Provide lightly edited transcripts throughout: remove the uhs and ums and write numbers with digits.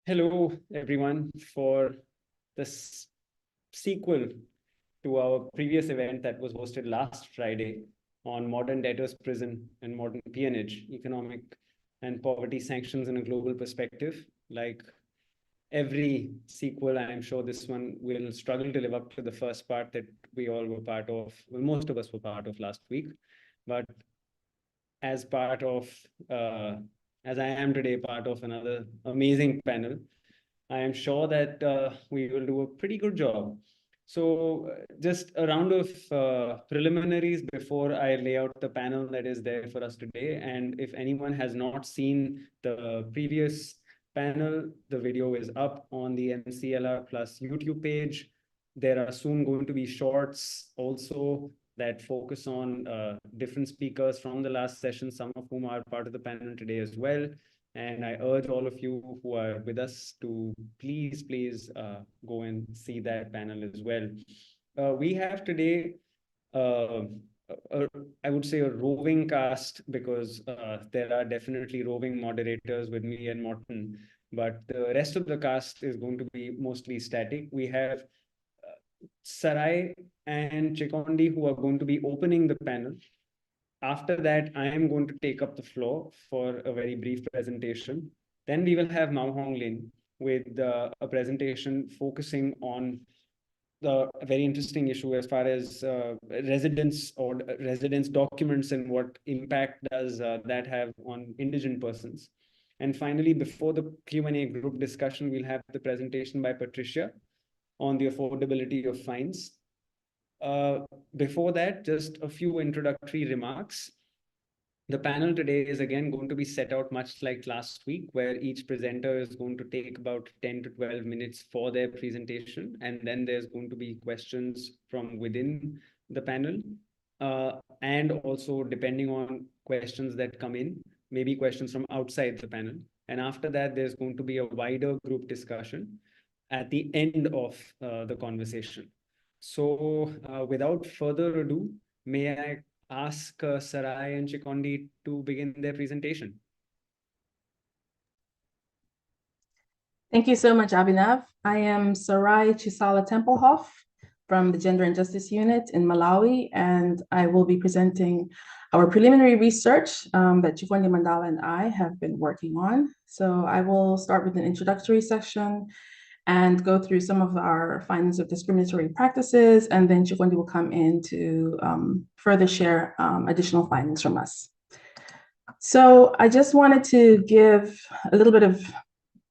Hello, everyone, for this sequel to our previous event that was hosted last Friday on modern debtors prison and modern peonage, economic and poverty sanctions in a global perspective. Like every sequel, I'm sure this one will struggle to live up to the first part that we all were part of, well, most of us were part of last week. But as part of, as I am today, part of another amazing panel, I am sure that we will do a pretty good job. So just a round of preliminaries before I lay out the panel that is there for us today. And if anyone has not seen the previous panel, the video is up on the MCLR Plus YouTube page. There are soon going to be shorts also that focus on different speakers from the last session, some of whom are part of the panel today as well. And I urge all of you who are with us to please go and see that panel as well. We have today, I would say, a roving cast, because there are definitely roving moderators with me and Morton, but the rest of the cast is going to be mostly static. We have Sarai and Chikondi, who are going to be opening the panel. After that, I am going to take up the floor for a very brief presentation. Then we will have Mao-hong with a presentation focusing on the very interesting issue as far as residence or residence documents and what impact does that have on indigent persons. And finally, before the Q&A group discussion, we'll have the presentation by Patricia on the affordability of fines. Before that, just a few introductory remarks. The panel today is again going to be set out much like last week, where each presenter is going to take about 10 to 12 minutes for their presentation. And then there's going to be questions from within the panel. And also, depending on questions that come in, maybe questions from outside the panel. And after that, there's going to be a wider group discussion at the end of the conversation. So without further ado, may I ask Sarai and Chikondi to begin their presentation. Thank you so much, Abhinav. I am Sarai Chisala-Tempelhoff from the Gender and Justice Unit in Malawi, and I will be presenting our preliminary research that Chikondi, Mandala, and I have been working on. So I will start with an introductory section and go through some of our findings of discriminatory practices, and then Chikondi will come in to further share additional findings from us. So I just wanted to give a little bit of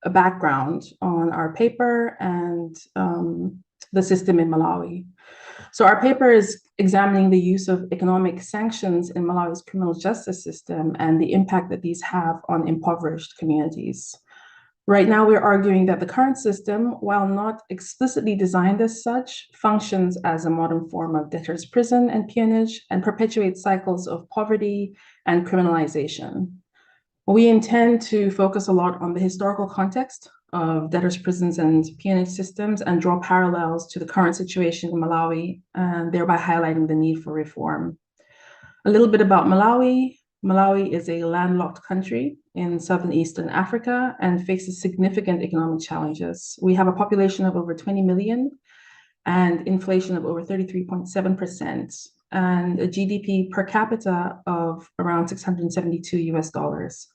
a background on our paper and the system in Malawi. So our paper is examining the use of economic sanctions in Malawi's criminal justice system and the impact that these have on impoverished communities. Right now, we're arguing that the current system, while not explicitly designed as such, functions as a modern form of debtors' prison and peonage and perpetuates cycles of poverty and criminalization. We intend to focus a lot on the historical context of debtors' prisons and peonage systems and draw parallels to the current situation in Malawi, and thereby highlighting the need for reform. A little bit about Malawi. Malawi is a landlocked country in southern Eastern Africa and faces significant economic challenges. We have a population of over 20 million and inflation of over 33.7% and a GDP per capita of around 672 US dollars.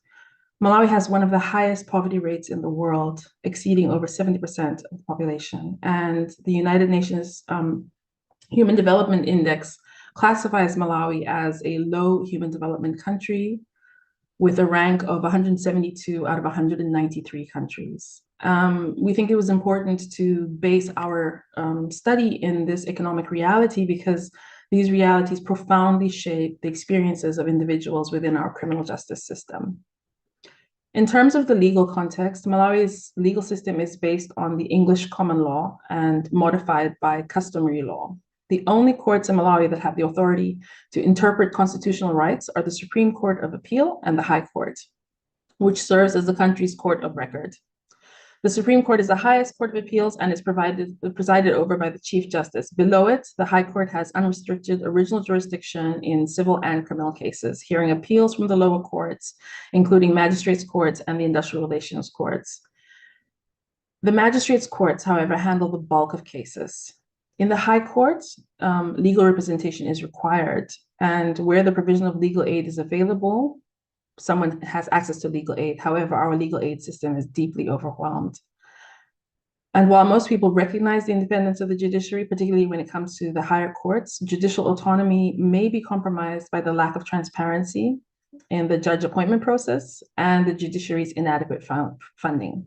Malawi has one of the highest poverty rates in the world, exceeding over 70% of the population. And the United Nations Human Development Index classifies Malawi as a low human development country with a rank of 172 out of 193 countries. We think it was important to base our study in this economic reality because these realities profoundly shape the experiences of individuals within our criminal justice system. In terms of the legal context, Malawi's legal system is based on the English common law and modified by customary law. The only courts in Malawi that have the authority to interpret constitutional rights are the Supreme Court of Appeal and the High Court, which serves as the country's court of record. The Supreme Court is the highest court of appeals and is presided over by the Chief Justice. Below it, the High Court has unrestricted original jurisdiction in civil and criminal cases, hearing appeals from the lower courts, including magistrates' courts and the industrial relations courts. The magistrates' courts, however, handle the bulk of cases. In the high court, legal representation is required, and where the provision of legal aid is available, someone has access to legal aid. However, our legal aid system is deeply overwhelmed. And while most people recognize the independence of the judiciary, particularly when it comes to the higher courts, judicial autonomy may be compromised by the lack of transparency in the judge appointment process and the judiciary's inadequate funding.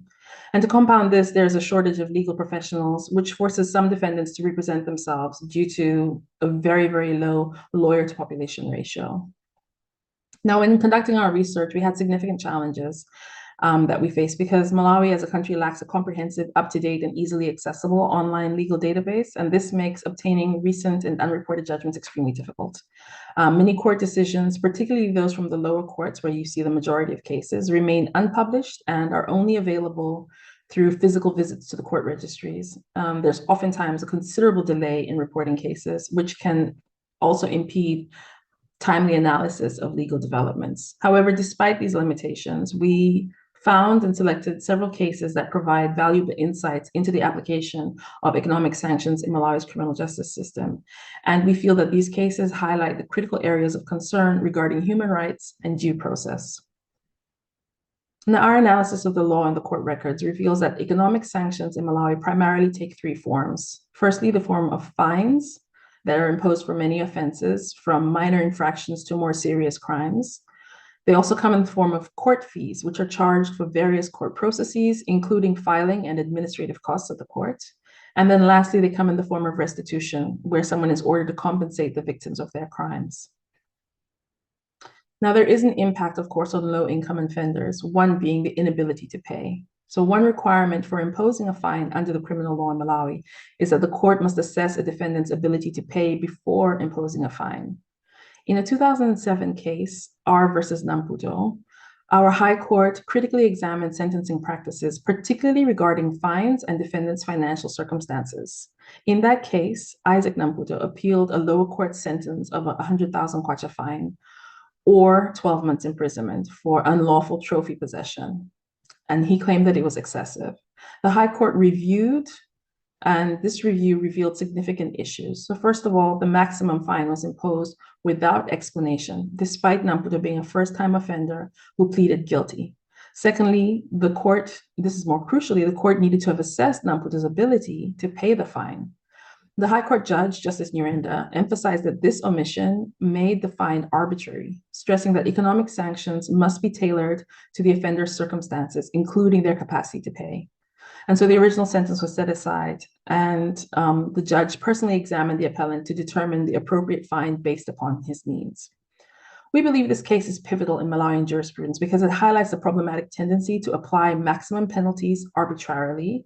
And to compound this, there's a shortage of legal professionals, which forces some defendants to represent themselves due to a very, very low lawyer to population ratio. Now, in conducting our research, we had significant challenges that we face because Malawi as a country lacks a comprehensive, up-to-date, and easily accessible online legal database, and this makes obtaining recent and unreported judgments extremely difficult. Many court decisions, particularly those from the lower courts where you see the majority of cases, remain unpublished and are only available through physical visits to the court registries. There's oftentimes a considerable delay in reporting cases, which can also impede timely analysis of legal developments. However, despite these limitations, we found and selected several cases that provide valuable insights into the application of economic sanctions in Malawi's criminal justice system. And we feel that these cases highlight the critical areas of concern regarding human rights and due process. Now, our analysis of the law and the court records reveals that economic sanctions in Malawi primarily take three forms. Firstly, the form of fines that are imposed for many offenses, from minor infractions to more serious crimes. They also come in the form of court fees, which are charged for various court processes, including filing and administrative costs of the court. And then lastly, they come in the form of restitution, where someone is ordered to compensate the victims of their crimes. Now, there is an impact, of course, on low-income offenders, one being the inability to pay. So one requirement for imposing a fine under the criminal law in Malawi is that the court must assess a defendant's ability to pay before imposing a fine. In a 2007 case, R versus Namputo, our high court critically examined sentencing practices, particularly regarding fines and defendants' financial circumstances. In that case, Isaac Namputo appealed a lower court sentence of a 100,000 kwacha fine or 12 months imprisonment for unlawful trophy possession. And he claimed that it was excessive. The High Court reviewed, and this review revealed significant issues. So first of all, the maximum fine was imposed without explanation, despite Namputo being a first-time offender who pleaded guilty. Secondly, the court, this is more crucially, the court needed to have assessed Namputo's ability to pay the fine. The High Court judge, Justice Nyirenda, emphasized that this omission made the fine arbitrary, stressing that economic sanctions must be tailored to the offender's circumstances, including their capacity to pay. And so the original sentence was set aside, and the judge personally examined the appellant to determine the appropriate fine based upon his needs. We believe this case is pivotal in Malawian jurisprudence because it highlights the problematic tendency to apply maximum penalties arbitrarily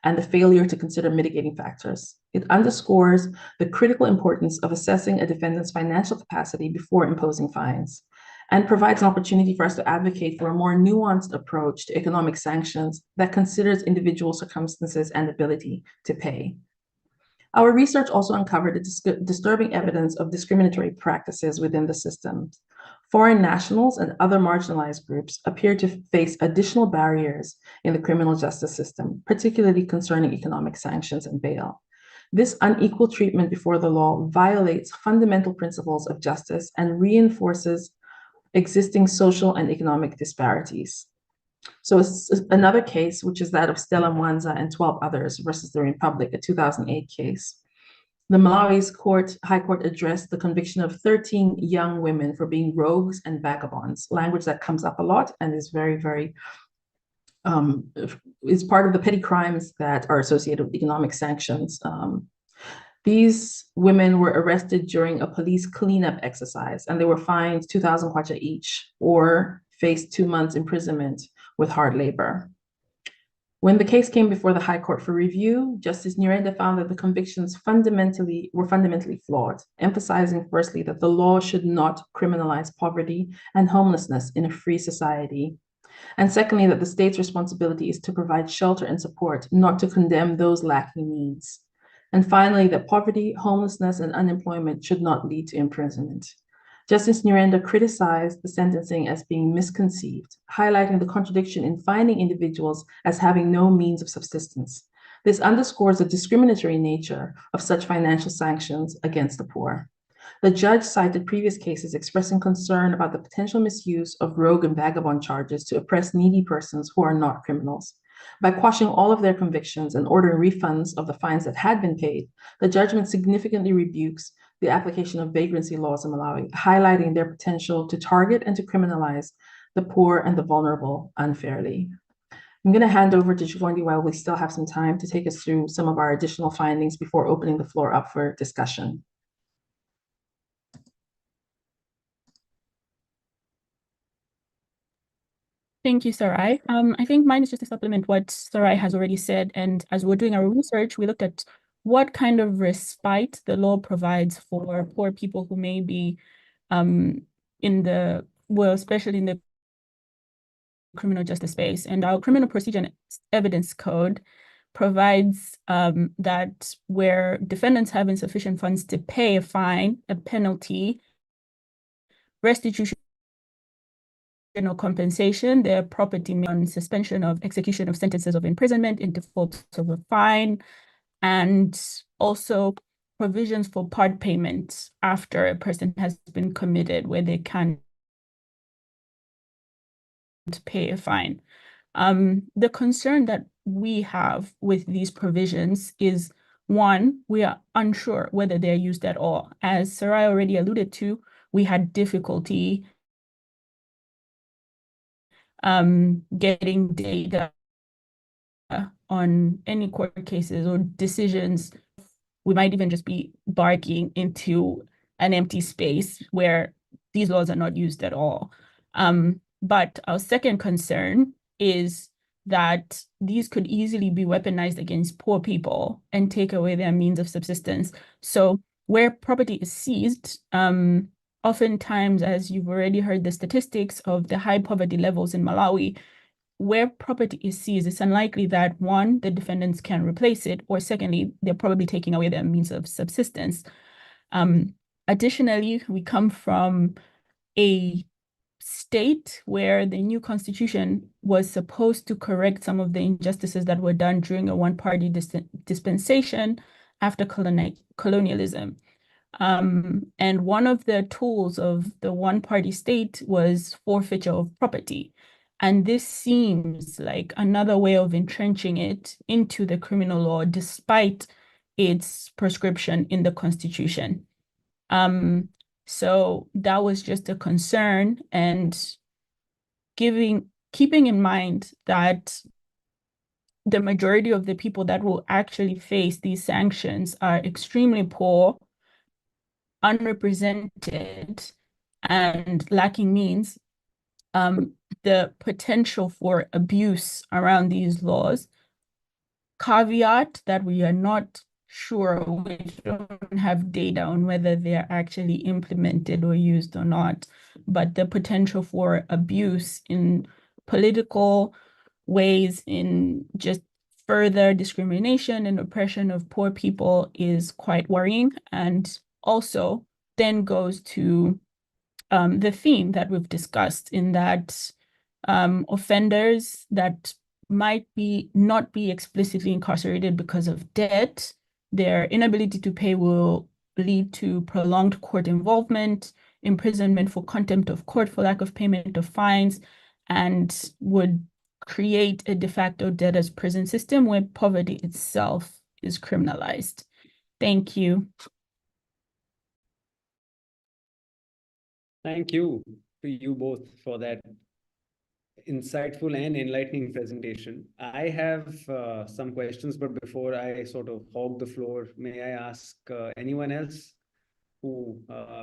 and the failure to consider mitigating factors. It underscores the critical importance of assessing a defendant's financial capacity before imposing fines, and provides an opportunity for us to advocate for a more nuanced approach to economic sanctions that considers individual circumstances and ability to pay. Our research also uncovered disturbing evidence of discriminatory practices within the system. Foreign nationals and other marginalized groups appear to face additional barriers in the criminal justice system, particularly concerning economic sanctions and bail. This unequal treatment before the law violates fundamental principles of justice and reinforces existing social and economic disparities. So another case, which is that of Stella Mwanza and 12 others versus the Republic, a 2008 case. The Malawi's High Court addressed the conviction of 13 young women for being rogues and vagabonds, language that comes up a lot and is very, very, is part of the petty crimes that are associated with economic sanctions. These women were arrested during a police cleanup exercise, and they were fined 2,000 kwacha each or faced 2 months imprisonment with hard labor. When the case came before the High Court for review, Justice Nyirenda found that the convictions were fundamentally flawed, emphasizing firstly that the law should not criminalize poverty and homelessness in a free society. And secondly, that the state's responsibility is to provide shelter and support, not to condemn those lacking needs. And finally, that poverty, homelessness, and unemployment should not lead to imprisonment. Justice Nyirenda criticized the sentencing as being misconceived, highlighting the contradiction in finding individuals as having no means of subsistence. This underscores the discriminatory nature of such financial sanctions against the poor. The judge cited previous cases expressing concern about the potential misuse of rogue and vagabond charges to oppress needy persons who are not criminals. By quashing all of their convictions and ordering refunds of the fines that had been paid, the judgment significantly rebukes the application of vagrancy laws in Malawi, highlighting their potential to target and to criminalize the poor and the vulnerable unfairly. I'm going to hand over to Chikondi while we still have some time to take us through some of our additional findings before opening the floor up for discussion. Thank you, Sarai. I think mine is just to supplement what Sarai has already said. And as we're doing our research, we looked at what kind of respite the law provides for poor people who may be especially in the criminal justice space. And our criminal procedure and evidence code provides that where defendants have insufficient funds to pay a fine, a penalty, restitution, or compensation, their property on suspension of execution of sentences of imprisonment in default of a fine, and also provisions for part payment after a person has been committed where they can't pay a fine. The concern that we have with these provisions is, one, we are unsure whether they're used at all. As Sarai already alluded to, we had difficulty getting data on any court cases or decisions. We might even just be barking into an empty space where these laws are not used at all. But our second concern is that these could easily be weaponized against poor people and take away their means of subsistence. So where property is seized, oftentimes, as you've already heard the statistics of the high poverty levels in Malawi, where property is seized, it's unlikely that, one, the defendants can replace it, or secondly, they're probably taking away their means of subsistence. Additionally, we come from a state where the new constitution was supposed to correct some of the injustices that were done during a one-party dispensation after colonialism. And one of the tools of the one-party state was forfeiture of property. And this seems like another way of entrenching it into the criminal law, despite its prescription in the Constitution. So that was just a concern, and keeping in mind that the majority of the people that will actually face these sanctions are extremely poor, unrepresented, and lacking means, the potential for abuse around these laws, caveat that we are not sure, we don't have data on whether they're actually implemented or used or not, but the potential for abuse in political ways, in just further discrimination and oppression of poor people is quite worrying, and also then goes to the theme that we've discussed, in that offenders that might not be explicitly incarcerated because of debt, their inability to pay will lead to prolonged court involvement, imprisonment for contempt of court for lack of payment of fines, and would create a de facto debtors prison system where poverty itself is criminalized. Thank you. Thank you to you both for that insightful and enlightening presentation. I have some questions, but before I sort of hog the floor, may I ask anyone else who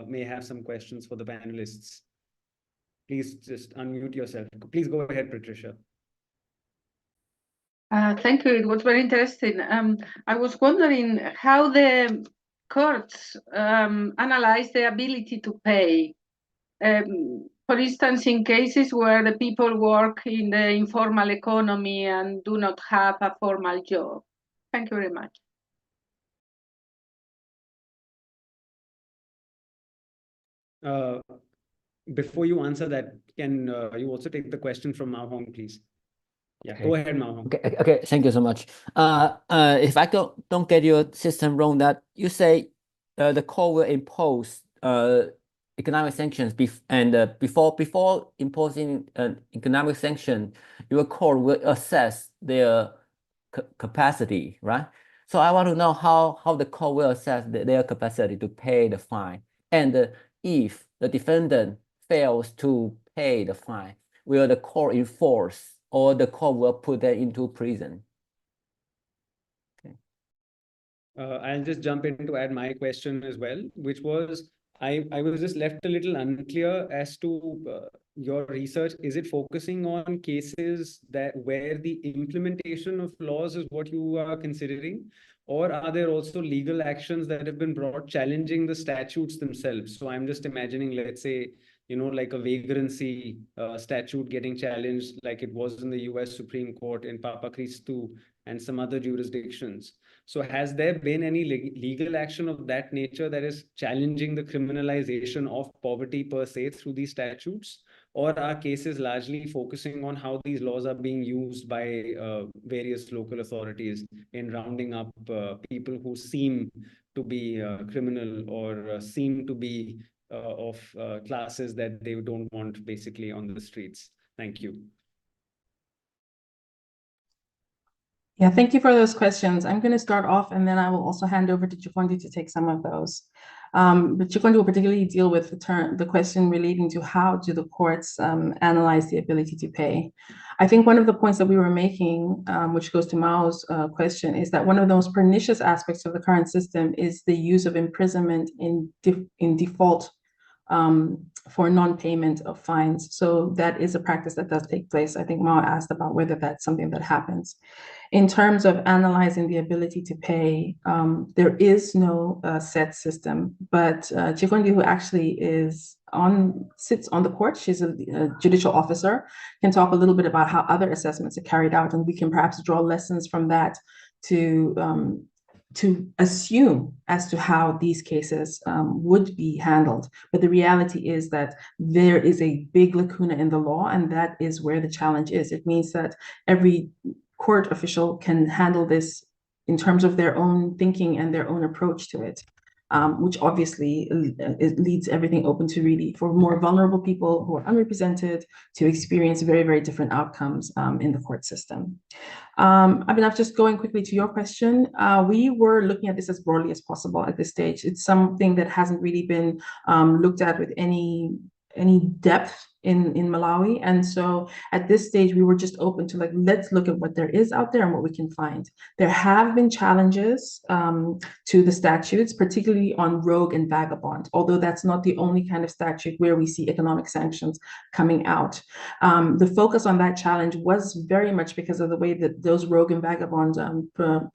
may have some questions for the panelists? Please just unmute yourself. Please go ahead, Patricia. Thank you. It was very interesting. I was wondering how the courts analyze the ability to pay. For instance, in cases where the people work in the informal economy and do not have a formal job. Thank you very much. Before you answer that, can you also take the question from Mao-hong, please? Yeah, Okay. go ahead, Mao-hong. Okay, thank you so much. If I don't get your system wrong, that you say the court will impose economic sanctions before imposing an economic sanction, your court will assess their capacity, right? So I want to know how the court will assess their capacity to pay the fine, and if the defendant fails to pay the fine, will the court enforce, or the court will put them into prison? I'll just jump in to add my question as well, which was, I was just left a little unclear as to your research. Is it focusing on cases where the implementation of laws is what you are considering? Or are there also legal actions that have been brought challenging the statutes themselves? So I'm just imagining, let's say, like a vagrancy statute getting challenged, like it was in the US Supreme Court in Papa Christou and some other jurisdictions. So has there been any legal action of that nature that is challenging the criminalization of poverty per se through these statutes? Or are cases largely focusing on how these laws are being used by various local authorities in rounding up people who seem to be criminal or seem to be of classes that they don't want basically on the streets? Thank you. Yeah, thank you for those questions. I'm going to start off, and then I will also hand over to Chikondi to take some of those. But Chikondi will particularly deal with the question relating to how do the courts analyze the ability to pay. I think one of the points that we were making, which goes to Mao's question, is that one of the most pernicious aspects of the current system is the use of imprisonment in default for non-payment of fines. So that is a practice that does take place. I think Mao asked about whether that's something that happens. In terms of analyzing the ability to pay, there is no set system, but Chikondi, who actually sits on the court, she's a judicial officer, can talk a little bit about how other assessments are carried out, and we can perhaps draw lessons from that to assume as to how these cases would be handled. But the reality is that there is a big lacuna in the law, and that is where the challenge is. It means that every court official can handle this in terms of their own thinking and their own approach to it, which obviously it leaves everything open to really for more vulnerable people who are unrepresented to experience very, very different outcomes in the court system. Abhinav, just going quickly to your question, we were looking at this as broadly as possible at this stage. It's something that hasn't really been looked at with any depth in Malawi. And so at this stage, we were just open to let's look at what there is out there and what we can find. There have been challenges to the statutes, particularly on rogue and vagabond, although that's not the only kind of statute where we see economic sanctions coming out. The focus on that challenge was very much because of the way that those rogue and vagabond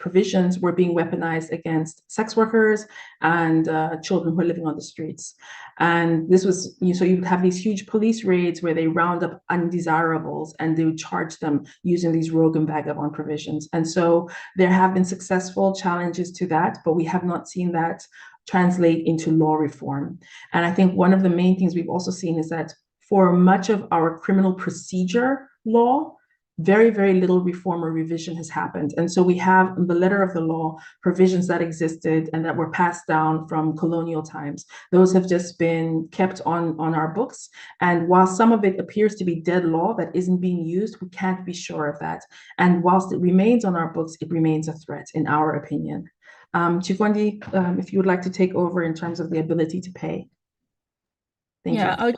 provisions were being weaponized against sex workers and children who are living on the streets. And this was, so you would have these huge police raids where they round up undesirables and they would charge them using these rogue and vagabond provisions. And so there have been successful challenges to that, but we have not seen that translate into law reform. And I think one of the main things we've also seen is that for much of our criminal procedure law, very, very little reform or revision has happened. And so we have in the letter of the law provisions that existed and that were passed down from colonial times. Those have just been kept on our books. And while some of it appears to be dead law that isn't being used, we can't be sure of that. And whilst it remains on our books, it remains a threat, in our opinion. Chikondi, if you would like to take over in terms of the ability to pay. Thank you.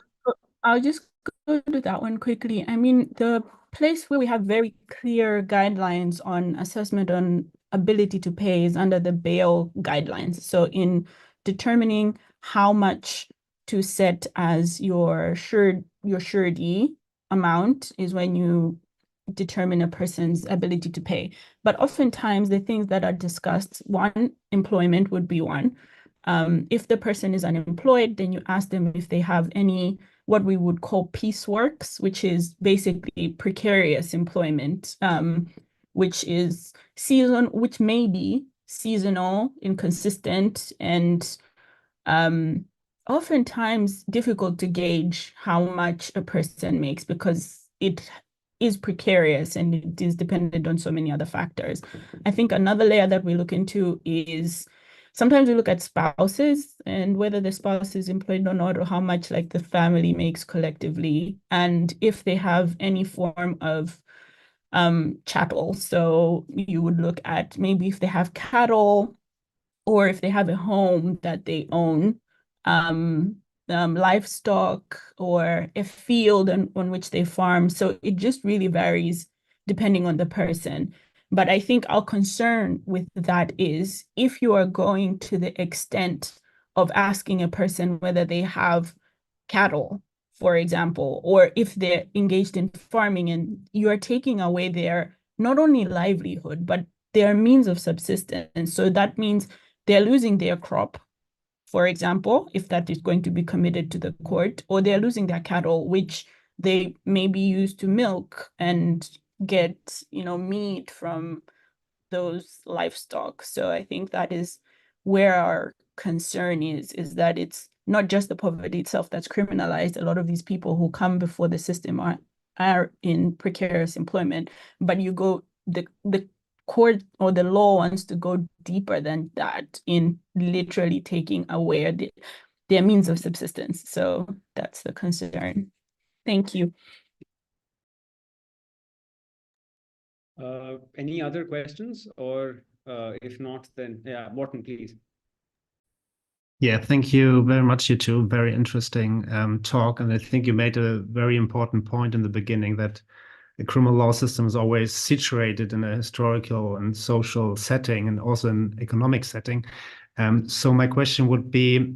I'll just go to that one quickly. I mean, the place where we have very clear guidelines on assessment on ability to pay is under the bail guidelines. So in determining how much to set as your surety amount is when you determine a person's ability to pay. But oftentimes the things that are discussed, one, employment would be one. If the person is unemployed, then you ask them if they have any what we would call pieceworks, which is basically precarious employment, which may be seasonal, inconsistent, and oftentimes difficult to gauge how much a person makes because it is precarious and it is dependent on so many other factors. I think another layer that we look into is sometimes we look at spouses and whether the spouse is employed or not, or how much like the family makes collectively, and if they have any form of chattel. So you would look at maybe if they have cattle or if they have a home that they own, livestock or a field on which they farm. So it just really varies depending on the person. But I think our concern with that is if you are going to the extent of asking a person whether they have cattle, for example, or if they're engaged in farming, and you are taking away their not only livelihood, but their means of subsistence. So that means they're losing their crop, for example, if that is going to be committed to the court, or they're losing their cattle, which they may be used to milk and get, meat from those livestock. So I think that is where our concern is that it's not just the poverty itself that's criminalized. A lot of these people who come before the system are in precarious employment, but the court or the law wants to go deeper than that in literally taking away their means of subsistence. So that's the concern. Thank you. Any other questions, or if not, then yeah, Morten, please. Yeah, thank you very much, you two. Very interesting talk. And I think you made a very important point in the beginning that the criminal law system is always situated in a historical and social setting and also an economic setting. So my question would be,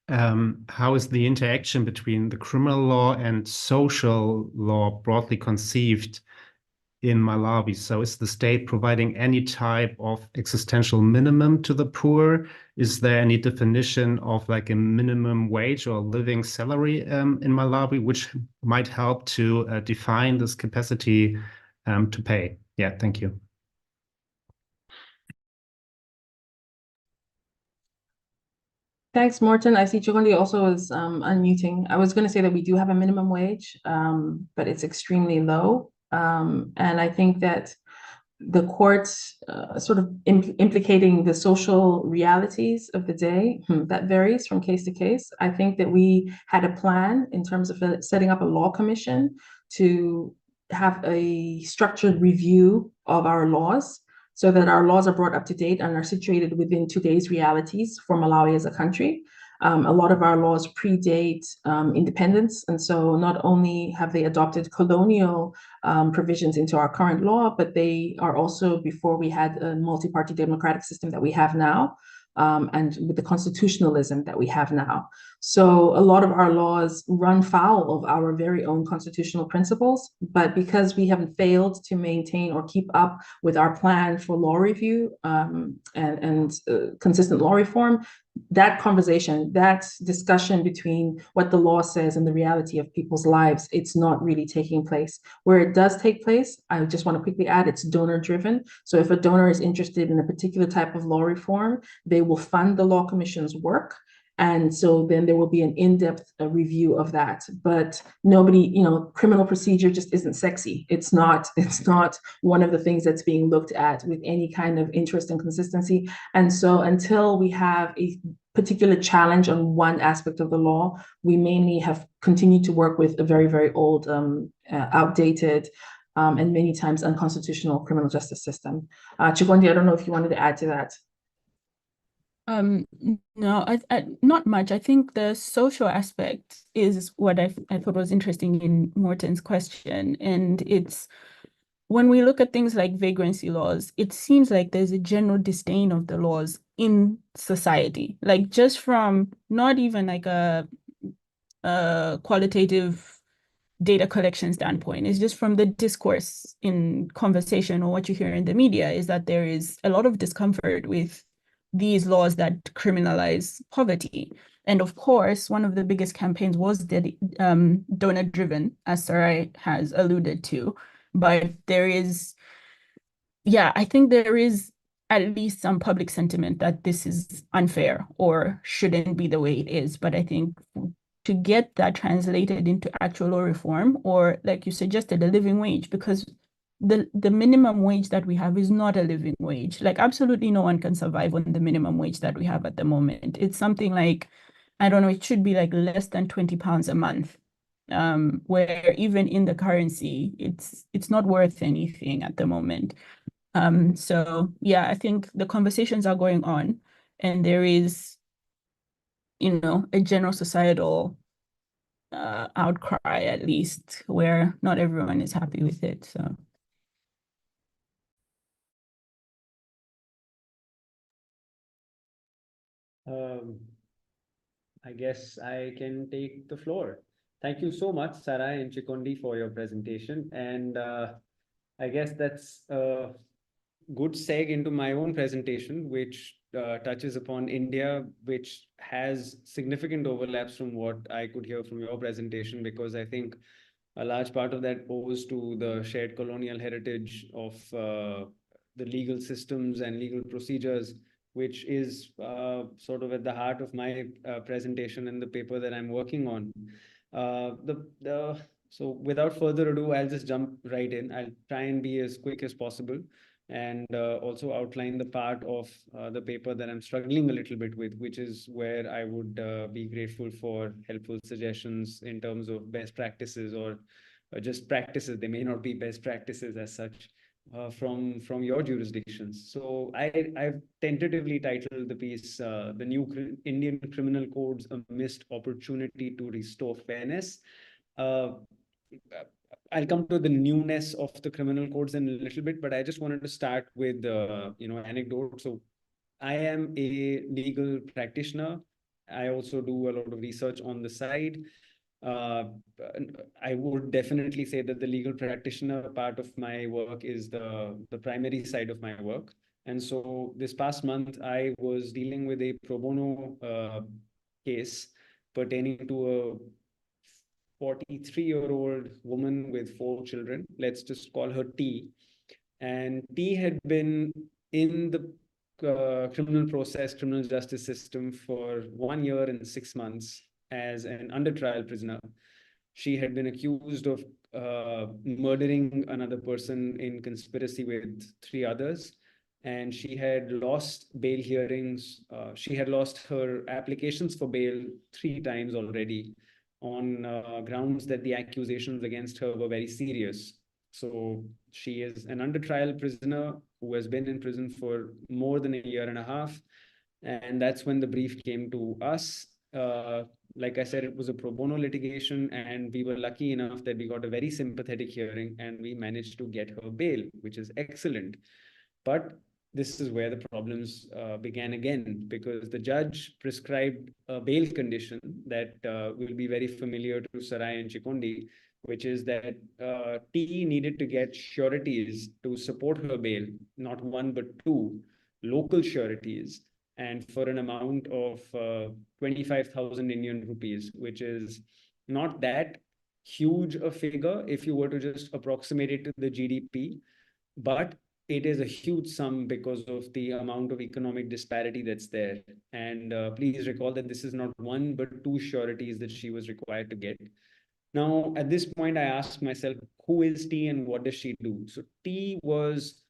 how is the interaction between the criminal law and social law broadly conceived in Malawi? So is the state providing any type of existential minimum to the poor? Is there any definition of like a minimum wage or living salary in Malawi, which might help to define this capacity to pay? Yeah, thank you. Thanks, Morten. I see Chikondi also is unmuting. I was going to say that we do have a minimum wage, but it's extremely low. And I think that the courts sort of implicating the social realities of the day, that varies from case to case. I think that we had a plan in terms of setting up a law commission to have a structured review of our laws so that our laws are brought up to date and are situated within today's realities for Malawi as a country. A lot of our laws predate independence, and so not only have they adopted colonial provisions into our current law, but they are also before we had a multi-party democratic system that we have now, and with the constitutionalism that we have now. So a lot of our laws run foul of our very own constitutional principles, but because we haven't failed to maintain or keep up with our plan for law review and consistent law reform, that conversation, that discussion between what the law says and the reality of people's lives, it's not really taking place. Where it does take place, I just want to quickly add, it's donor driven. So if a donor is interested in a particular type of law reform, they will fund the law commission's work. And so then there will be an in-depth review of that. But nobody, criminal procedure just isn't sexy. It's not one of the things that's being looked at with any kind of interest and consistency. And so until we have a particular challenge on one aspect of the law, we mainly have continued to work with a very, very old, outdated, and many times unconstitutional criminal justice system. Chikondi, I don't know if you wanted to add to that. No, I not much. I think the social aspect is what I thought was interesting in Morten's question. And it's when we look at things like vagrancy laws, it seems like there's a general disdain of the laws in society, like just from not even like a qualitative data collection standpoint. It's just from the discourse in conversation or what you hear in the media is that there is a lot of discomfort with these laws that criminalize poverty. And of course, one of the biggest campaigns was donor driven, as Sarai has alluded to. But there is, I think there is at least some public sentiment that this is unfair or shouldn't be the way it is. But I think to get that translated into actual law reform, or like you suggested, a living wage, because the minimum wage that we have is not a living wage. Like absolutely no one can survive on the minimum wage that we have at the moment. It's something like, I don't know, it should be like less than 20 pounds a month, where even in the currency, it's not worth anything at the moment. So yeah, I think the conversations are going on, and there is, a general societal outcry, at least, where not everyone is happy with it. So I guess I can take the floor. Thank you so much, Sarai and Chikondi, for your presentation. And I guess that's a good seg into my own presentation, which touches upon India, which has significant overlaps from what I could hear from your presentation, because I think a large part of that owes to the shared colonial heritage of the legal systems and legal procedures, which is sort of at the heart of my presentation and the paper that I'm working on. So without further ado, I'll just jump right in. I'll try and be as quick as possible, and also outline the part of the paper that I'm struggling a little bit with, which is where I would be grateful for helpful suggestions in terms of best practices or just practices. They may not be best practices as such from your jurisdictions. So I've tentatively titled the piece, "The New Indian Criminal Codes, a Missed Opportunity to Restore Fairness." I'll come to the newness of the criminal codes in a little bit, but I just wanted to start with anecdote. So I am a legal practitioner. I also do a lot of research on the side. I would definitely say that the legal practitioner part of my work is the primary side of my work. And so this past month, I was dealing with a pro bono case pertaining to a 43-year-old woman with 4 children. Let's just call her T. And T had been in the criminal justice system for 1 year and 6 months as an under trial prisoner. She had been accused of murdering another person in conspiracy with 3 others. And she had lost bail hearings. She had lost her applications for bail 3 times already on grounds that the accusations against her were very serious. So she is an under trial prisoner who has been in prison for more than a year and a half. And that's when the brief came to us. Like I said, it was a pro bono litigation, and we were lucky enough that we got a very sympathetic hearing and we managed to get her bail, which is excellent. But this is where the problems began again, because the judge prescribed a bail condition that will be very familiar to Sarai and Chikondi, which is that T needed to get sureties to support her bail, not 1 but 2 local sureties, and for an amount of 25,000 Indian rupees, which is not that huge a figure if you were to just approximate it to the GDP, but it is a huge sum because of the amount of economic disparity that's there. And please recall that this is not 1 but 2 sureties that she was required to get. Now, at this point, I asked myself, who is T and what does she do? So T was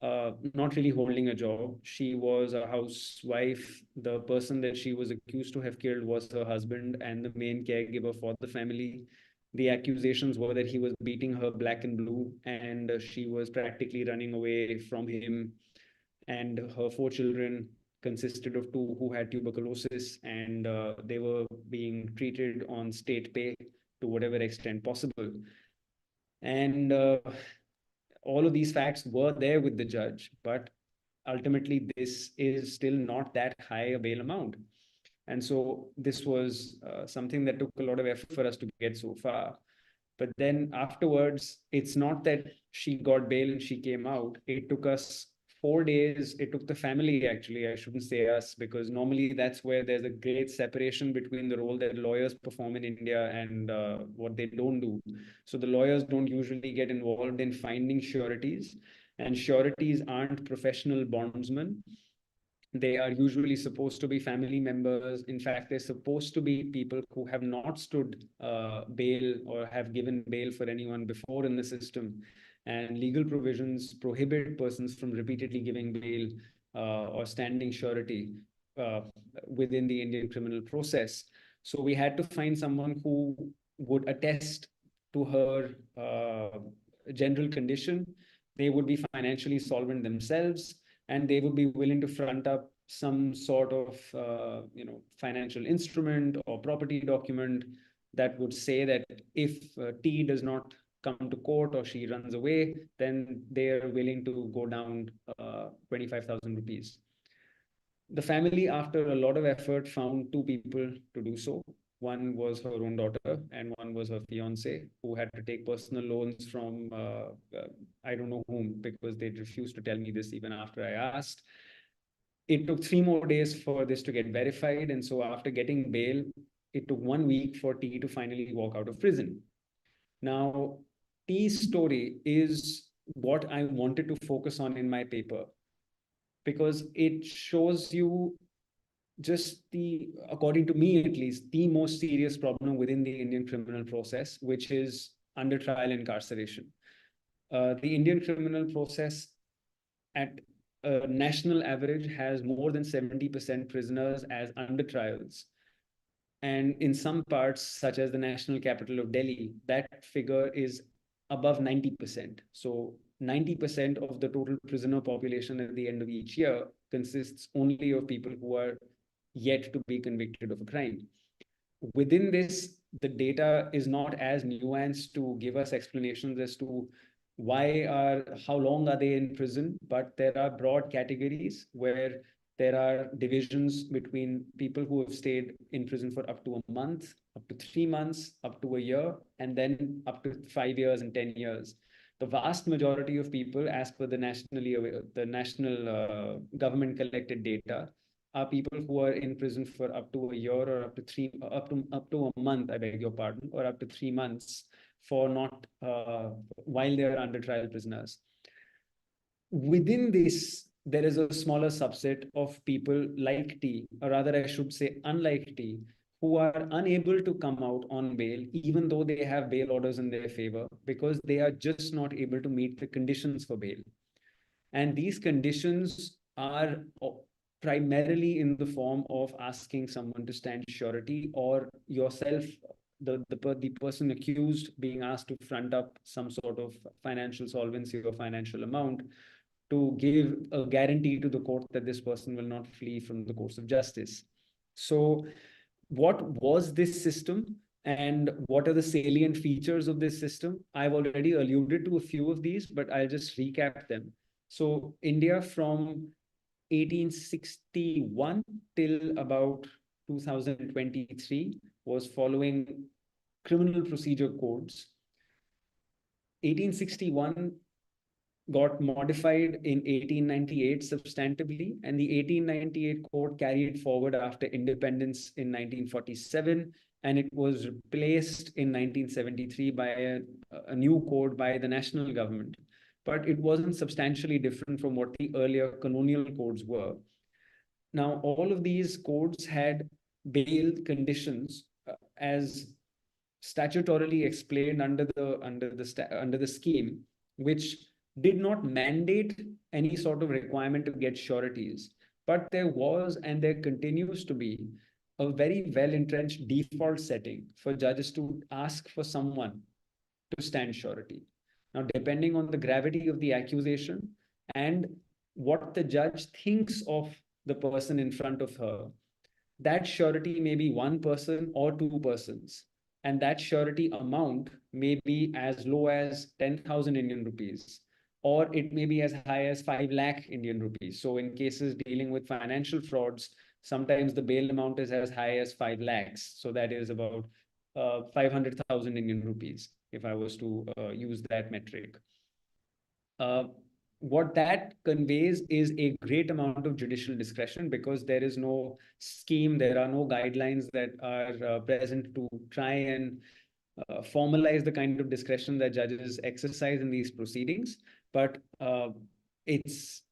not really holding a job. She was a housewife. The person that she was accused to have killed was her husband and the main caregiver for the family. The accusations were that he was beating her black and blue, and she was practically running away from him. And her 4 children consisted of 2 who had tuberculosis, and they were being treated on state pay to whatever extent possible. And all of these facts were there with the judge, but ultimately this is still not that high a bail amount. And so this was something that took a lot of effort for us to get so far. But then afterwards, it's not that she got bail and she came out. It took us 4 days. It took the family, actually. I shouldn't say us, because normally that's where there's a great separation between the role that lawyers perform in India and what they don't do. So the lawyers don't usually get involved in finding sureties. and sureties aren't professional bondsmen. They are usually supposed to be family members. In fact, they're supposed to be people who have not stood bail or have given bail for anyone before in the system. And legal provisions prohibit persons from repeatedly giving bail or standing surety uh, within the Indian criminal process. So we had to find someone who would attest to her general condition. They would be financially solvent themselves, and they would be willing to front up some sort of financial instrument or property document that would say that if T does not come to court or she runs away, then they are willing to go down 25,000 rupees. The family, after a lot of effort, found two people to do so. One was her own daughter, and one was her fiance, who had to take personal loans from I don't know whom, because they refused to tell me this even after I asked. It took 3 more days for this to get verified. And so after getting bail, it took 1 week for T to finally walk out of prison. Now, T's story is what I wanted to focus on in my paper, because it shows you just the, according to me at least, the most serious problem within the Indian criminal process, which is under trial incarceration. The Indian criminal process at a national average has more than 70% prisoners as under trials. And in some parts, such as the national capital of Delhi, that figure is above 90%. So 90% of the total prisoner population at the end of each year consists only of people who are yet to be convicted of a crime. Within this, the data is not as nuanced to give us explanations as to how long are they in prison, but there are broad categories where there are divisions between people who have stayed in prison for up to a month, up to 3 months, up to a year, and then up to 5 years and 10 years. The vast majority of people, as per the national government collected data, are people who are in prison for up to a year or up to a month, I beg your pardon, or up to 3 months for not while they are under trial prisoners. Within this, there is a smaller subset of people like T, or rather I should say unlike T, who are unable to come out on bail, even though they have bail orders in their favor, because they are just not able to meet the conditions for bail. And these conditions are primarily in the form of asking someone to stand surety, or yourself, the person accused, being asked to front up some sort of financial solvency or financial amount to give a guarantee to the court that this person will not flee from the course of justice. So what was this system, and what are the salient features of this system? I've already alluded to a few of these, but I'll just recap them. So India from 1861 till about 2023 was following criminal procedure codes. 1861 got modified in 1898 substantively, and the 1898 code carried forward after independence in 1947, and it was replaced in 1973 by a new code by the national government. But it wasn't substantially different from what the earlier colonial codes were. Now, all of these codes had bail conditions as statutorily explained under the scheme, which did not mandate any sort of requirement to get sureties, but there was, and there continues to be, a very well-entrenched default setting for judges to ask for someone to stand surety. Now, depending on the gravity of the accusation and what the judge thinks of the person in front of her, that surety may be one person or two persons. And that surety amount may be as low as 10,000 Indian rupees, or it may be as high as 5 lakh Indian rupees. So in cases dealing with financial frauds, sometimes the bail amount is as high as 5 lakhs. So that is about 500,000 Indian rupees, if I was to use that metric. What that conveys is a great amount of judicial discretion, because there is no scheme, there are no guidelines that are present to try and formalize the kind of discretion that judges exercise in these proceedings. but it's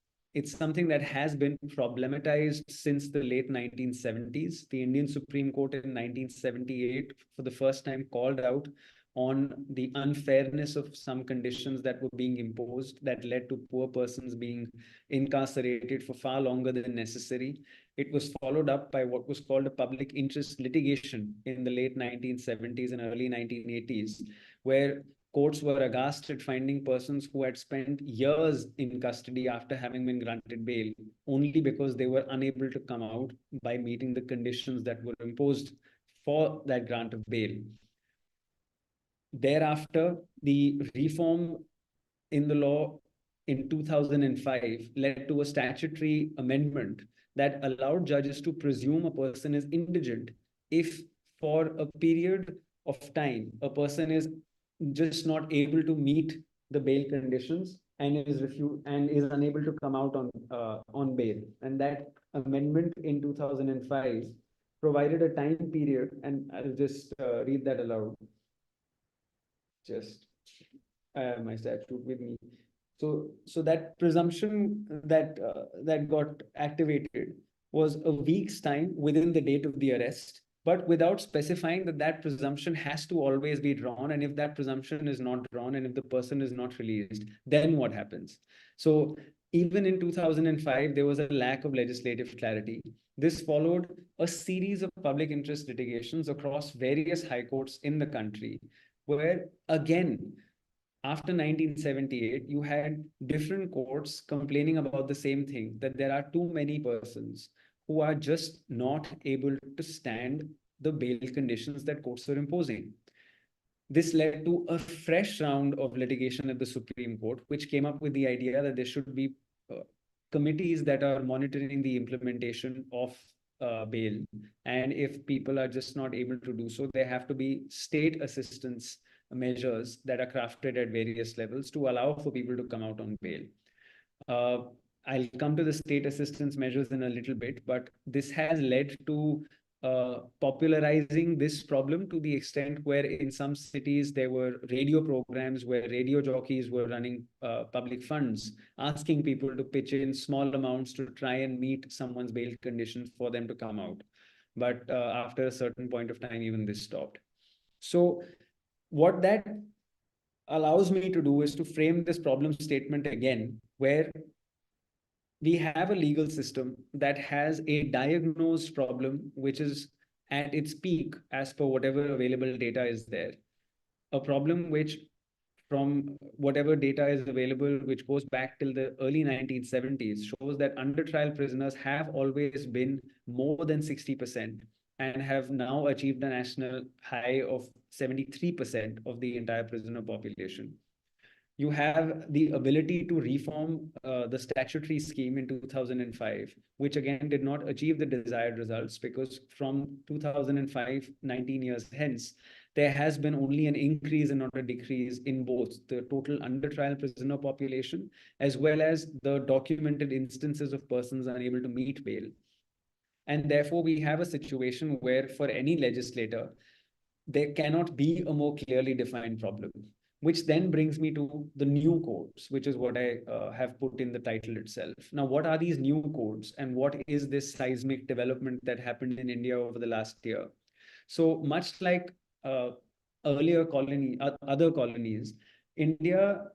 something that has been problematized since the late 1970s. The Indian Supreme Court in 1978, for the first time, called out on the unfairness of some conditions that were being imposed that led to poor persons being incarcerated for far longer than necessary. It was followed up by what was called a public interest litigation in the late 1970s and early 1980s, where courts were aghast at finding persons who had spent years in custody after having been granted bail, only because they were unable to come out by meeting the conditions that were imposed for that grant of bail. Thereafter, the reform in the law in 2005 led to a statutory amendment that allowed judges to presume a person is indigent if for a period of time a person is just not able to meet the bail conditions and is unable to come out on bail. And that amendment in 2005 provided a time period, and I'll just read that aloud. Just my statute with me. So that presumption that got activated was a week's time within the date of the arrest, but without specifying that presumption has to always be drawn. And if that presumption is not drawn, and if the person is not released, then what happens? So even in 2005, there was a lack of legislative clarity. This followed a series of public interest litigations across various high courts in the country, where again, after 1978, you had different courts complaining about the same thing, that there are too many persons who are just not able to stand the bail conditions that courts are imposing. This led to a fresh round of litigation at the Supreme Court, which came up with the idea that there should be committees that are monitoring the implementation of bail. And if people are just not able to do so, there have to be state assistance measures that are crafted at various levels to allow for people to come out on bail. I'll come to the state assistance measures in a little bit, but this has led to popularizing this problem to the extent where in some cities there were radio programs where radio jockeys were running public funds, asking people to pitch in small amounts to try and meet someone's bail conditions for them to come out. But after a certain point of time, even this stopped. So what that allows me to do is to frame this problem statement again, where we have a legal system that has a diagnosed problem, which is at its peak as per whatever available data is there. A problem which, from whatever data is available, which goes back till the early 1970s, shows that under trial prisoners have always been more than 60% and have now achieved a national high of 73% of the entire prisoner population. You have the ability to reform the statutory scheme in 2005, which again did not achieve the desired results, because from 2005, 19 years hence, there has been only an increase and not a decrease in both the total under trial prisoner population, as well as the documented instances of persons unable to meet bail. And therefore, we have a situation where for any legislator, there cannot be a more clearly defined problem. Which then brings me to the new codes, which is what I have put in the title itself. Now, what are these new codes, and what is this seismic development that happened in India over the last year? So much like other colonies, India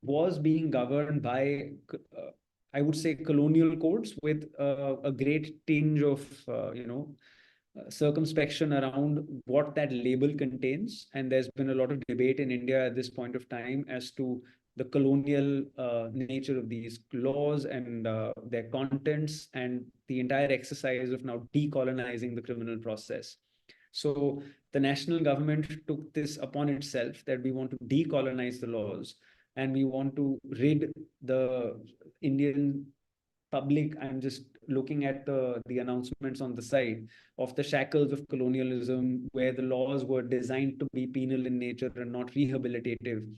was being governed by, I would say, colonial codes with a great tinge of, circumspection around what that label contains. And there's been a lot of debate in India at this point of time as to the colonial nature of these laws and their contents, and the entire exercise of now decolonizing the criminal process. So the national government took this upon itself, that we want to decolonize the laws and we want to rid the Indian public, I'm just looking at the announcements on the side, of the shackles of colonialism, where the laws were designed to be penal in nature and not rehabilitative.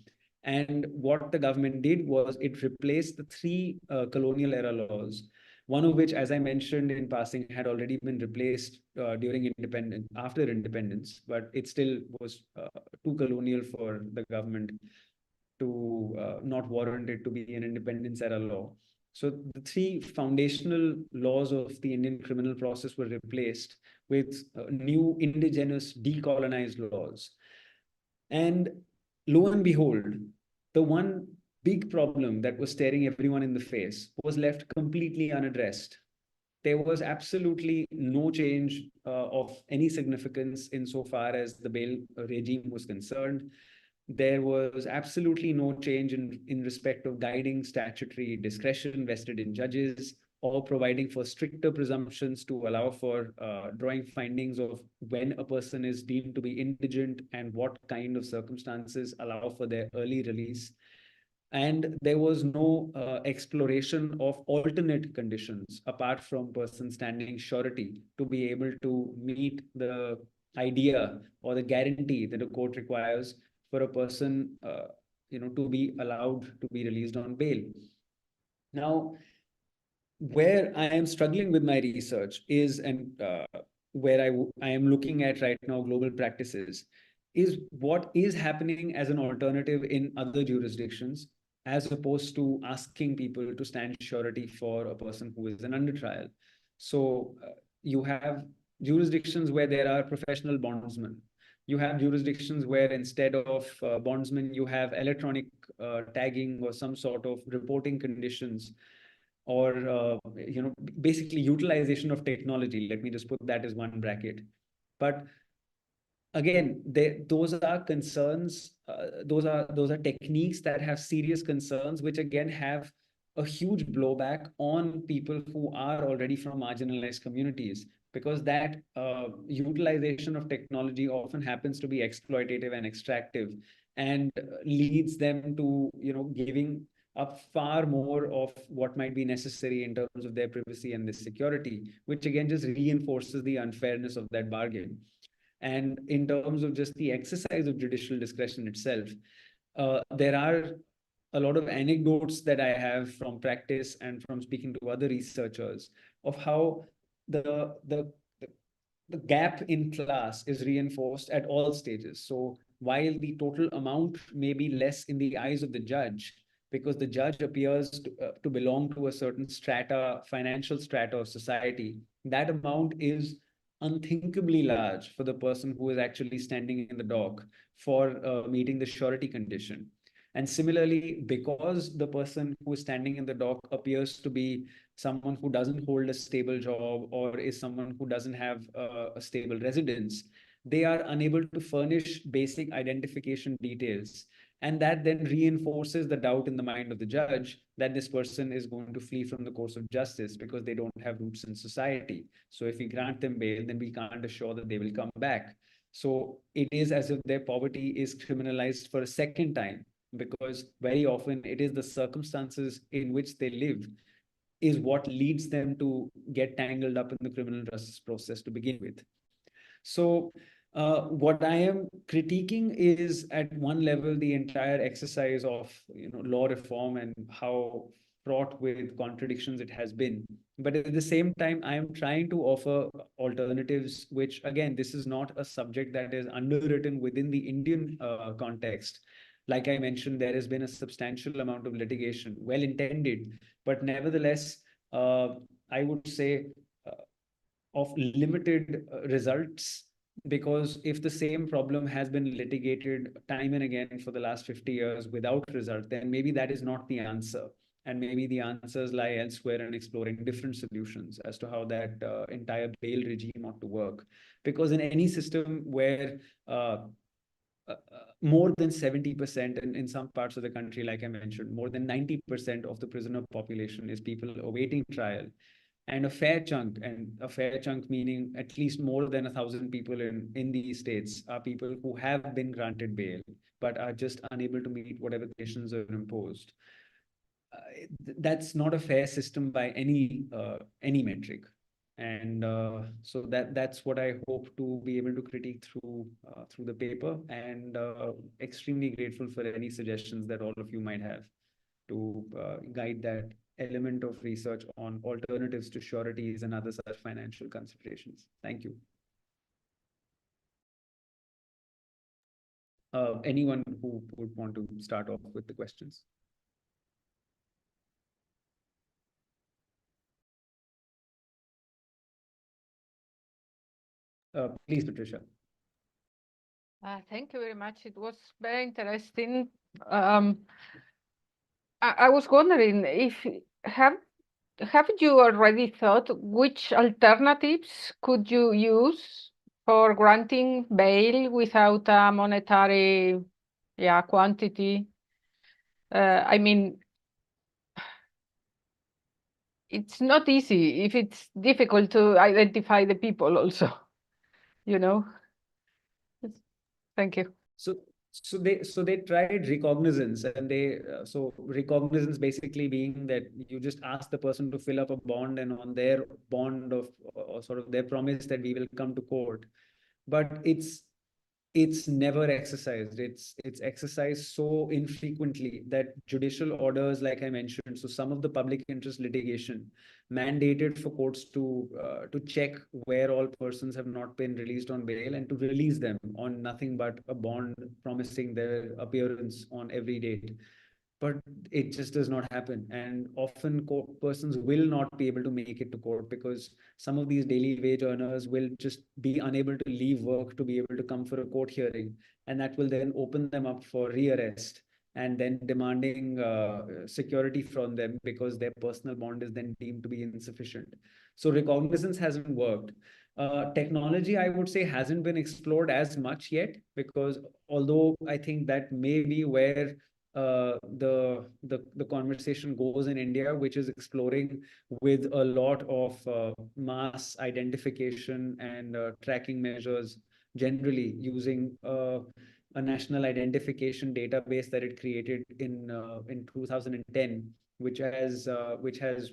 And what the government did was it replaced the three colonial era laws, one of which, as I mentioned in passing, had already been replaced after independence, but it still was too colonial for the government. to not warrant it to be an independence era law. So the three foundational laws of the Indian criminal process were replaced with new indigenous decolonized laws. And lo and behold, the one big problem that was staring everyone in the face was left completely unaddressed. There was absolutely no change of any significance insofar as the bail regime was concerned. There was absolutely no change in respect of guiding statutory discretion vested in judges or providing for stricter presumptions to allow for drawing findings of when a person is deemed to be indigent and what kind of circumstances allow for their early release. And there was no exploration of alternate conditions apart from person standing surety to be able to meet the idea or the guarantee that a court requires for a person to be allowed to be released on bail. Now, where I am struggling with my research is, and where I am looking at right now global practices, is what is happening as an alternative in other jurisdictions, as opposed to asking people to stand surety for a person who is an under trial. So you have jurisdictions where there are professional bondsmen. You have jurisdictions where instead of bondsmen, you have electronic tagging or some sort of reporting conditions, or basically utilization of technology. Let me just put that as one bracket. But again, those are concerns. Those are techniques that have serious concerns, which again have a huge blowback on people who are already from marginalized communities, because that utilization of technology often happens to be exploitative and extractive, and leads them to giving up far more of what might be necessary in terms of their privacy and their security, which again just reinforces the unfairness of that bargain. And in terms of just the exercise of judicial discretion itself, there are a lot of anecdotes that I have from practice and from speaking to other researchers of how the gap in class is reinforced at all stages. So while the total amount may be less in the eyes of the judge, because the judge appears to belong to a certain financial strata of society, that amount is unthinkably large for the person who is actually standing in the dock for meeting the surety condition. And similarly, because the person who is standing in the dock appears to be someone who doesn't hold a stable job or is someone who doesn't have a stable residence, they are unable to furnish basic identification details. And that then reinforces the doubt in the mind of the judge that this person is going to flee from the course of justice because they don't have roots in society. So if we grant them bail, then we can't assure that they will come back. So it is as if their poverty is criminalized for a second time, because very often it is the circumstances in which they live is what leads them to get tangled up in the criminal justice process to begin with. So what I am critiquing is, at one level, the entire exercise of law reform and how fraught with contradictions it has been. But at the same time, I am trying to offer alternatives, which again, this is not a subject that is underwritten within the Indian context. Like I mentioned, there has been a substantial amount of litigation, well intended, but nevertheless, I would say of limited results, because if the same problem has been litigated time and again for the last 50 years without result, then maybe that is not the answer. And maybe the answers lie elsewhere in exploring different solutions as to how that entire bail regime ought to work. Because in any system where more than 70%, and in some parts of the country, like I mentioned, more than 90% of the prisoner population is people awaiting trial, and a fair chunk meaning at least more than 1,000 people in these states are people who have been granted bail but are just unable to meet whatever conditions are imposed. That's not a fair system by any metric. And so that's what I hope to be able to critique through the paper, and extremely grateful for any suggestions that all of you might have to guide that element of research on alternatives to sureties and other such financial considerations. Thank you. Anyone who would want to start off with the questions? Please, Patricia. Thank you very much. It was very interesting. I was wondering if have you already thought which alternatives could you use for granting bail without a monetary, quantity? I mean, it's not easy if it's difficult to identify the people also, you know. Thank you. So they tried recognizance, and so recognizance basically being that you just ask the person to fill up a bond, and on their bond of or sort of their promise that we will come to court, but it's never exercised. It's exercised so infrequently that judicial orders, like I mentioned, so some of the public interest litigation mandated for courts to check where all persons have not been released on bail and to release them on nothing but a bond promising their appearance on every date. But it just does not happen, and often persons will not be able to make it to court because some of these daily wage earners will just be unable to leave work to be able to come for a court hearing, and that will then open them up for rearrest and then demanding security from them because their personal bond is then deemed to be insufficient. So recognizance hasn't worked. Technology, I would say, hasn't been explored as much yet, because although I think that may be where the conversation goes in India, which is exploring with a lot of mass identification and tracking measures, generally using a national identification database that it created in 2010, which has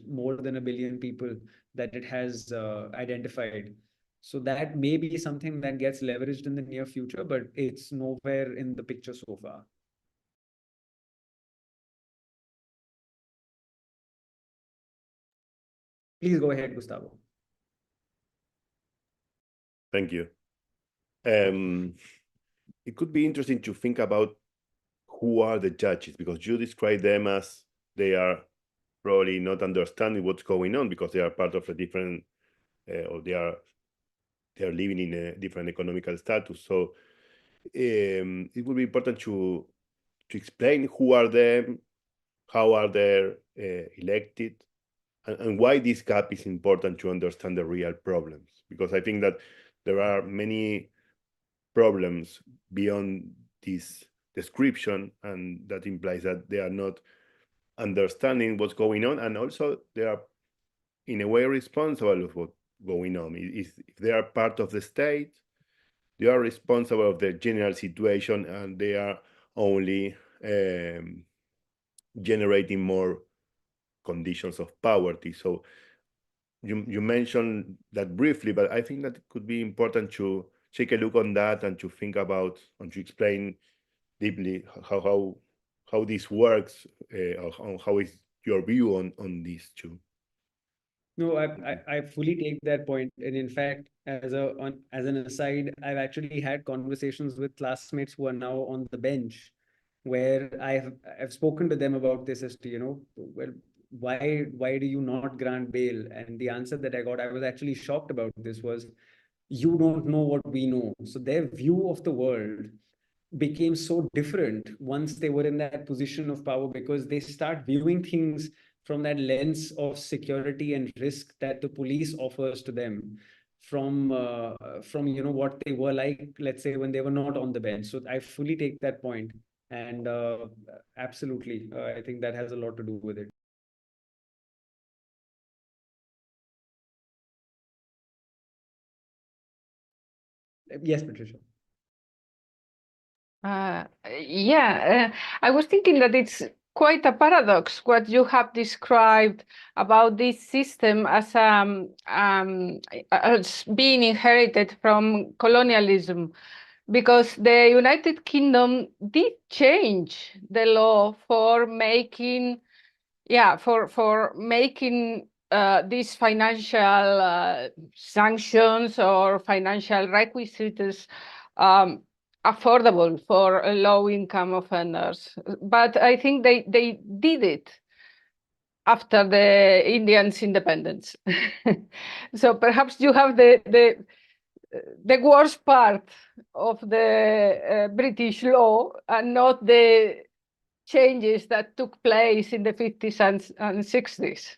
more than 1 billion people that it has identified. So that may be something that gets leveraged in the near future, but it's nowhere in the picture so far. Please go ahead, Gustavo. Thank you. It could be interesting to think about who are the judges, because you describe them as they are probably not understanding what's going on because they are part of a different, or they are living in a different economical status. So it would be important to explain who are them, how are they elected, and why this gap is important to understand the real problems. Because I think that there are many problems beyond this description, and that implies that they are not understanding what's going on, and also they are in a way responsible of what's going on. If they are part of the state, they are responsible of the general situation, and they are only generating more conditions of poverty. So you mentioned that briefly, but I think that it could be important to take a look on that and to think about and to explain deeply how this works, or how is your view on these two. No, I fully take that point, and in fact, as an aside, I've actually had conversations with classmates who are now on the bench, where I've spoken to them about this as to, well, why do you not grant bail? And the answer that I got, I was actually shocked about this, was you don't know what we know. So their view of the world became so different once they were in that position of power, because they start viewing things from that lens of security and risk that the police offers to them from what they were like, let's say, when they were not on the bench. So I fully take that point, and absolutely, I think that has a lot to do with it. Yes, Patricia. I was thinking that it's quite a paradox what you have described about this system as being inherited from colonialism, because the United Kingdom did change the law for making these financial sanctions or financial requisites affordable for low-income offenders. But I think they did it after the Indians' independence. So perhaps you have the worst part of the British law and not the changes that took place in the 50s and 60s.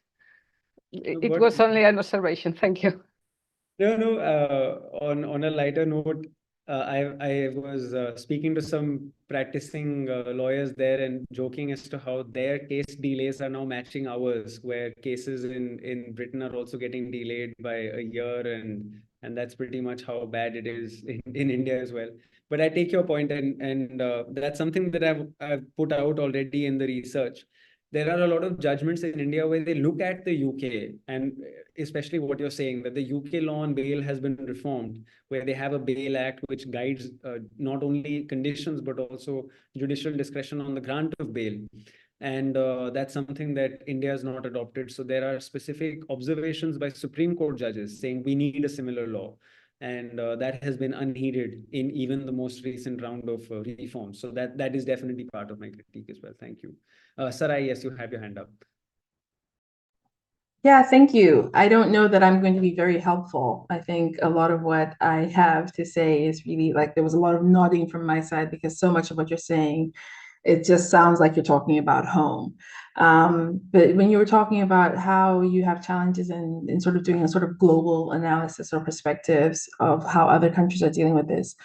It was only an observation. Thank you. No. On a lighter note, I was speaking to some practicing lawyers there and joking as to how their case delays are now matching ours, where cases in Britain are also getting delayed by a year, and that's pretty much how bad it is in India as well. But I take your point, and that's something that I've put out already in the research. There are a lot of judgments in India where they look at the UK, and especially what you're saying, that the UK law on bail has been reformed, where they have a bail act which guides not only conditions but also judicial discretion on the grant of bail. And that's something that India has not adopted. So there are specific observations by Supreme Court judges saying we need a similar law. And that has been unheeded in even the most recent round of reforms. So that is definitely part of my critique as well. Thank you. Sarai, yes, you have your hand up. Yeah, thank you. I don't know that I'm going to be very helpful. I think a lot of what I have to say is really like there was a lot of nodding from my side because so much of what you're saying, it just sounds like you're talking about home. But when you were talking about how you have challenges in sort of doing a sort of global analysis or perspectives of how other countries are dealing with this,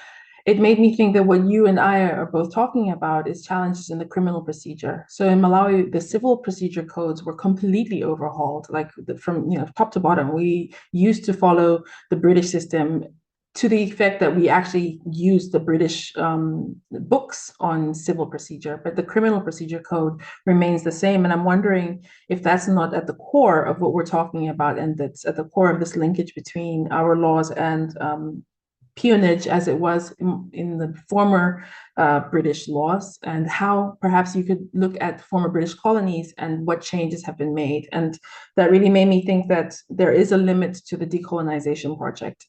it made me think that what you and I are both talking about is challenges in the criminal procedure. So in Malawi, the civil procedure codes were completely overhauled, like from top to bottom. We used to follow the British system to the effect that we actually used the British books on civil procedure, but the criminal procedure code remains the same. And I'm wondering if that's not at the core of what we're talking about, and that's at the core of this linkage between our laws and peonage as it was in the former British laws, and how perhaps you could look at former British colonies and what changes have been made. And that really made me think that there is a limit to the decolonization project.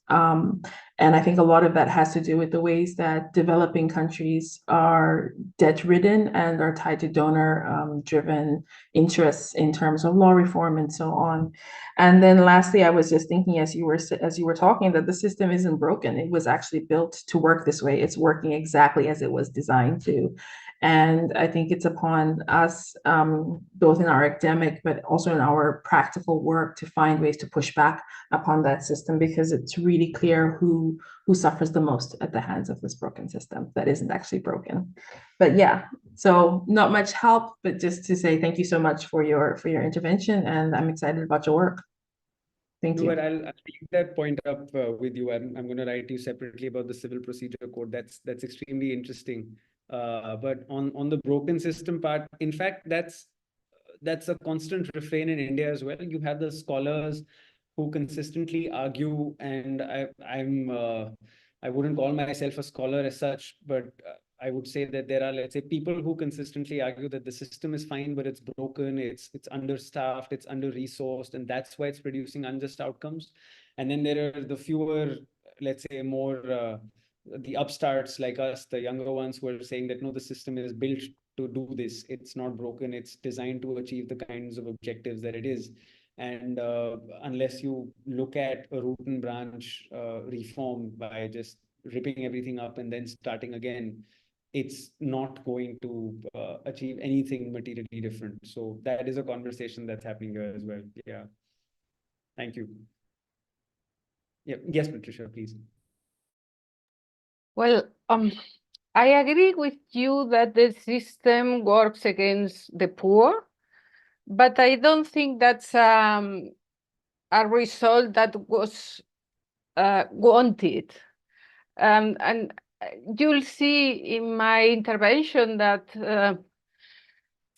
And I think a lot of that has to do with the ways that developing countries are debt-ridden and are tied to donor-driven interests in terms of law reform and so on. And then lastly, I was just thinking as you were talking that the system isn't broken. It was actually built to work this way. It's working exactly as it was designed to. And I think it's upon us, both in our academic, but also in our practical work, to find ways to push back upon that system, because it's really clear who suffers the most at the hands of this broken system that isn't actually broken. But yeah, so not much help, but just to say thank you so much for your intervention, and I'm excited about your work. Thank you. But I'll leave that point up with you. I'm going to write to you separately about the civil procedure code. That's extremely interesting. But on the broken system part, in fact, that's a constant refrain in India as well. You have the scholars who consistently argue, and I wouldn't call myself a scholar as such, but I would say that there are, let's say, people who consistently argue that the system is fine, but it's broken, it's understaffed, it's under-resourced, and that's why it's producing unjust outcomes. And then there are the fewer, let's say, more the upstarts like us, the younger ones, who are saying that no, the system is built to do this. It's not broken. It's designed to achieve the kinds of objectives that it is. And unless you look at a root and branch reform by just ripping everything up and then starting again, it's not going to achieve anything materially different. So that is a conversation that's happening here as well. Yeah. Thank you. Yeah. Yes, Patricia, please. Well, I agree with you that the system works against the poor, but I don't think that's a result that was wanted. And you'll see in my intervention that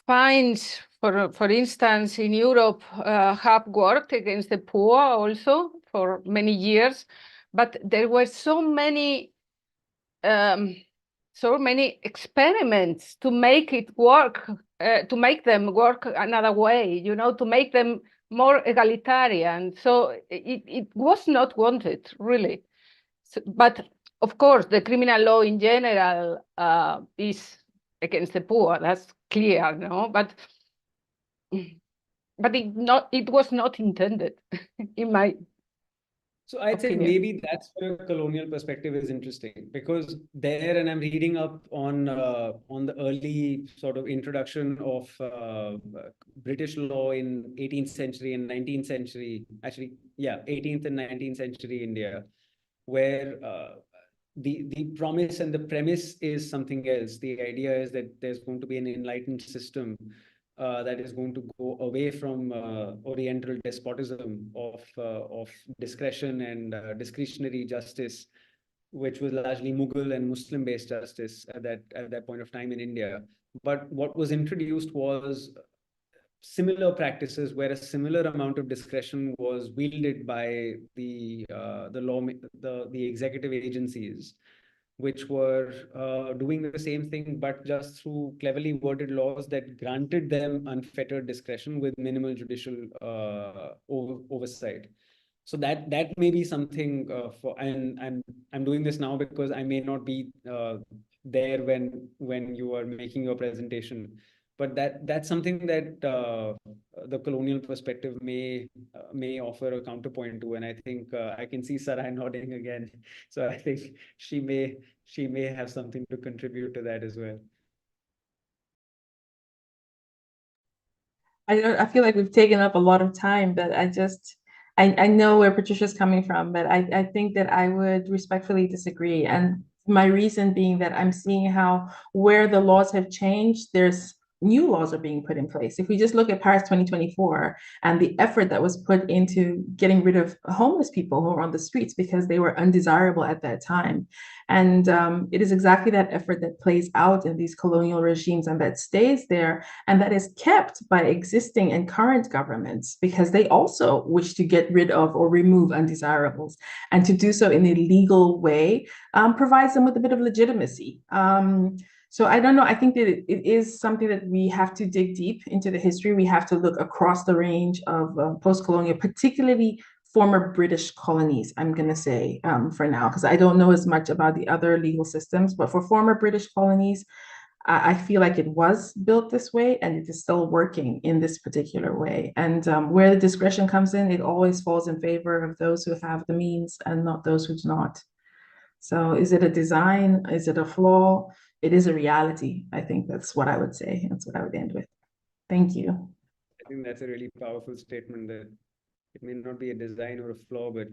fines, for instance, in Europe have worked against the poor also for many years, but there were so many experiments to make it work, to make them work another way, to make them more egalitarian. So it was not wanted, really. So, but of course, the criminal law in general is against the poor. That's clear, no? But it was not intended, in my So I'd say opinion. maybe that's where a colonial perspective is interesting, because there, and I'm reading up on the early sort of introduction of British law in 18th century and 19th century, actually, yeah, 18th and 19th century India, where the promise and the premise is something else. The idea is that there's going to be an enlightened system that is going to go away from Oriental despotism of discretion and discretionary justice, which was largely Mughal and Muslim-based justice at that point of time in India. But what was introduced was similar practices where a similar amount of discretion was wielded by the executive agencies, which were doing the same thing, but just through cleverly worded laws that granted them unfettered discretion with minimal judicial oversight. So that may be something and I'm doing this now because I may not be there when you are making your presentation, but that's something that the colonial perspective may offer a counterpoint to, and I think I can see Sarai nodding again, so I think she may have something to contribute to that as well. I feel like we've taken up a lot of time, but I know where Patricia's coming from, but I think that I would respectfully disagree. And my reason being that I'm seeing how where the laws have changed, there's new laws are being put in place. If we just look at Paris 2024 and the effort that was put into getting rid of homeless people who were on the streets because they were undesirable at that time. And it is exactly that effort that plays out in these colonial regimes and that stays there and that is kept by existing and current governments because they also wish to get rid of or remove undesirables. And to do so in a legal way provides them with a bit of legitimacy. So I don't know, I think that it is something that we have to dig deep into the history. We have to look across the range of post-colonial, particularly former British colonies, I'm going to say for now, because I don't know as much about the other legal systems, but for former British colonies, I feel like it was built this way and it is still working in this particular way. And where the discretion comes in, it always falls in favor of those who have the means and not those who do not. So is it a design? Is it a flaw? It is a reality. I think that's what I would say. That's what I would end with. Thank you. I think that's a really powerful statement, that it may not be a design or a flaw, but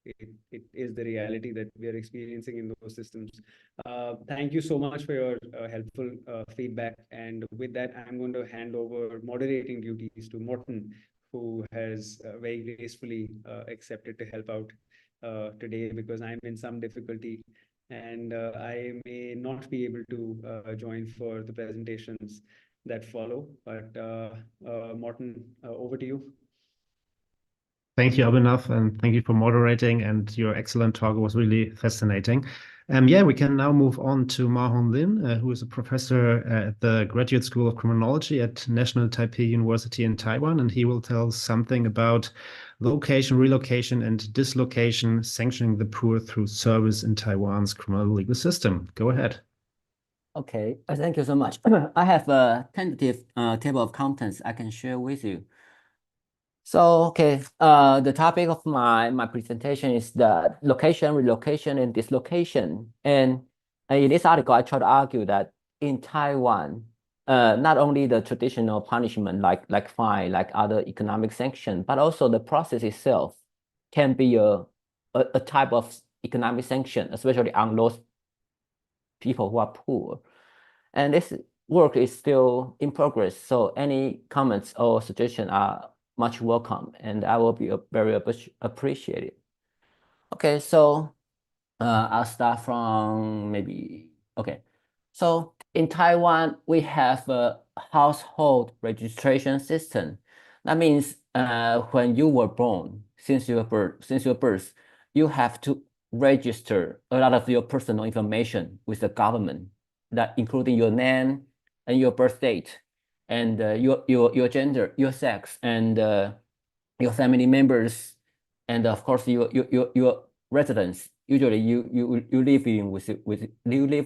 it is the reality that we are experiencing in those systems. Thank you so much for your helpful feedback. And with that, I'm going to hand over moderating duties to Morten, who has very gracefully accepted to help out today because I'm in some difficulty and I may not be able to join for the presentations that follow. But Morten, over to you. Thank you, Abhinav, and thank you for moderating. And your excellent talk was really fascinating. Yeah, we can now move on to Mao-hong Lin, who is a professor at the Graduate School of Criminology at National Taipei University in Taiwan, and he will tell something about location, relocation, and dislocation, sanctioning the poor through service in Taiwan's criminal legal system. Go ahead. Okay, thank you so much. I have a tentative table of contents I can share with you. So, okay, the topic of my presentation is the location, relocation, and dislocation. And in this article, I try to argue that in Taiwan, not only the traditional punishment like fine, like other economic sanction, but also the process itself can be a type of economic sanction, especially on those people who are poor. And this work is still in progress. So any comments or suggestions are much welcome, and I will be very appreciated. Okay, so I'll start from okay. So in Taiwan, we have a household registration system. That means when you were born, since your birth, you have to register a lot of your personal information with the government, that including your name and your birth date, and your gender, your sex, and your family members, and of course your residence. Usually you live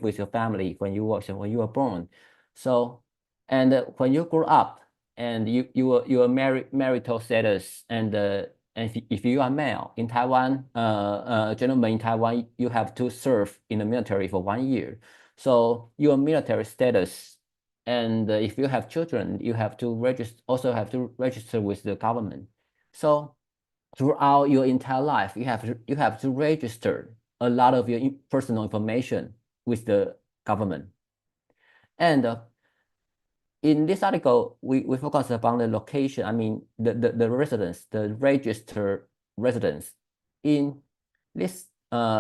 with your family when you are born. So, and when you grow up and your marital status, and if you are male in Taiwan, gentlemen in Taiwan, you have to serve in the military for 1 year. So your military status, and if you have children, you have to register with the government. So throughout your entire life, you have to register a lot of your personal information with the government. And in this article, we focus upon the location. I mean, the residence, the registered residence. In this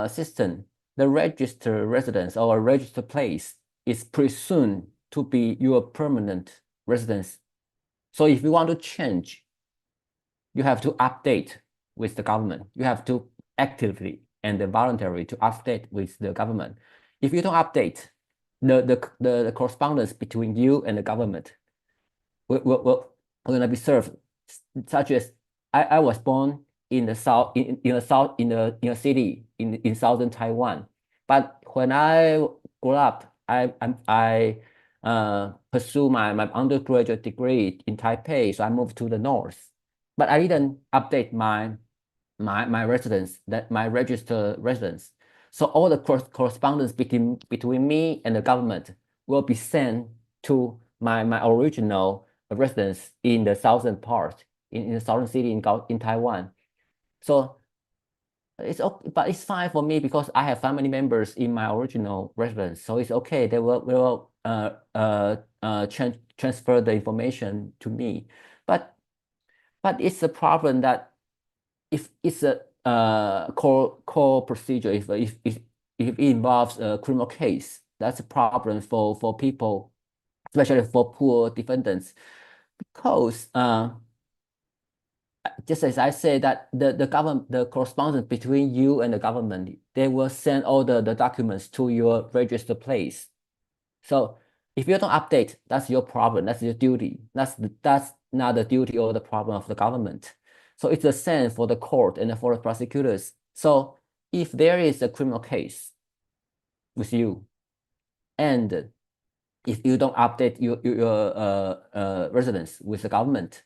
system, the registered residence or registered place is presumed to be your permanent residence. So if you want to change, you have to update with the government. You have to actively and voluntarily to update with the government. If you don't update, the correspondence between you and the government will gonna be served, such as I was born in the south, in a city in southern Taiwan, but when I grew up, I pursue my undergraduate degree in Taipei, so I moved to the north, but I didn't update my residence, my registered residence. So all the correspondence between me and the government will be sent to my original residence in the southern part, in the southern city in Taiwan. So it's okay, but it's fine for me because I have family members in my original residence, so it's okay. They will transfer the information to me, but it's a problem that if it's a core procedure, if it involves a criminal case, that's a problem for people, especially for poor defendants, because just as I said, that the government, the correspondence between you and the government, they will send all the documents to your registered place. So if you don't update, that's your problem. That's your duty. That's not the duty or the problem of the government. So it's the same for the court and for the prosecutors. So if there is a criminal case with you, and if you don't update your residence with the government,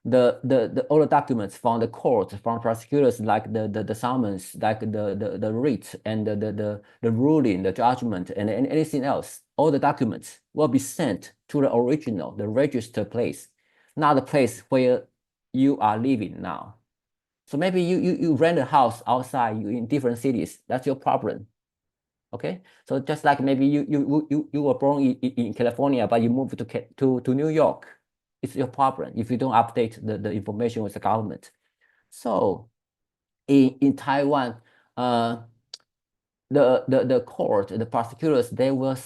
all the documents from the court, from prosecutors, like the summons, like the writ and the ruling, the judgment, and anything else, all the documents will be sent to the original, the registered place, not the place where you are living now. So maybe you rent a house outside, you in different cities. That's your problem. Okay, so just like maybe you were born in California, but you moved to New York. It's your problem if you don't update the information with the government. So in Taiwan, the court, the prosecutors, they will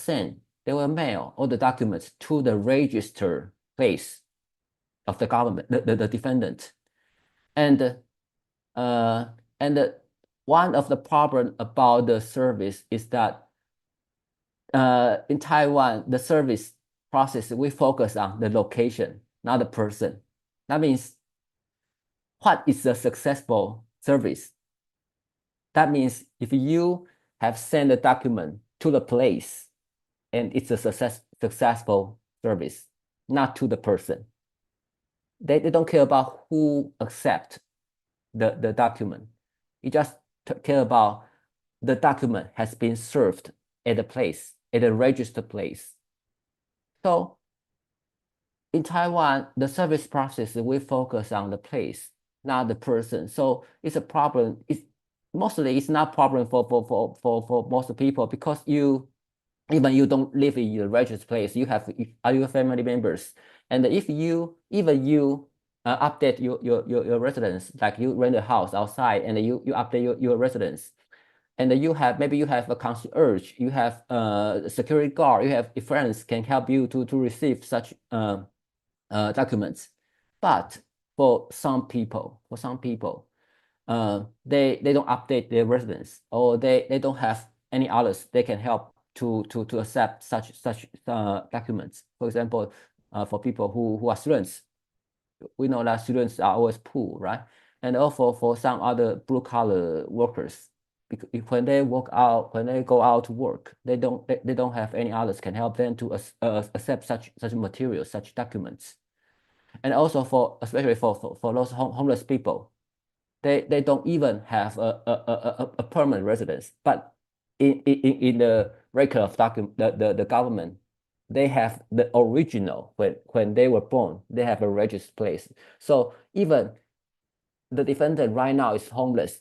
mail all the documents to the registered place of the government, the defendant. And one of the problem about the service is that in Taiwan, the service process, we focus on the location, not the person. That means, what is a successful service? That means if you have sent a document to the place, and it's a successful service, not to the person. They don't care about who accept the document. You just care about the document has been served at a place, at a registered place. So in Taiwan, the service process, we focus on the place, not the person. So it's a problem. It's not a problem for most people, because even you don't live in your registered place, are your family members. And if you update your residence, like you rent a house outside and you update your residence, and maybe you have a concierge, you have a security guard, you have friends can help you to receive such documents. But for some people, they don't update their residence, or they don't have any others they can help to accept such documents. For example, for people who are students, we know that students are always poor, right? And also for some other blue collar workers, because when they go out to work, they don't have any others can help them to accept such materials, such documents. And also especially for those homeless people, they don't even have a permanent residence. But in the record of the government, they have the original when they were born, they have a registered place. So even the defendant right now is homeless,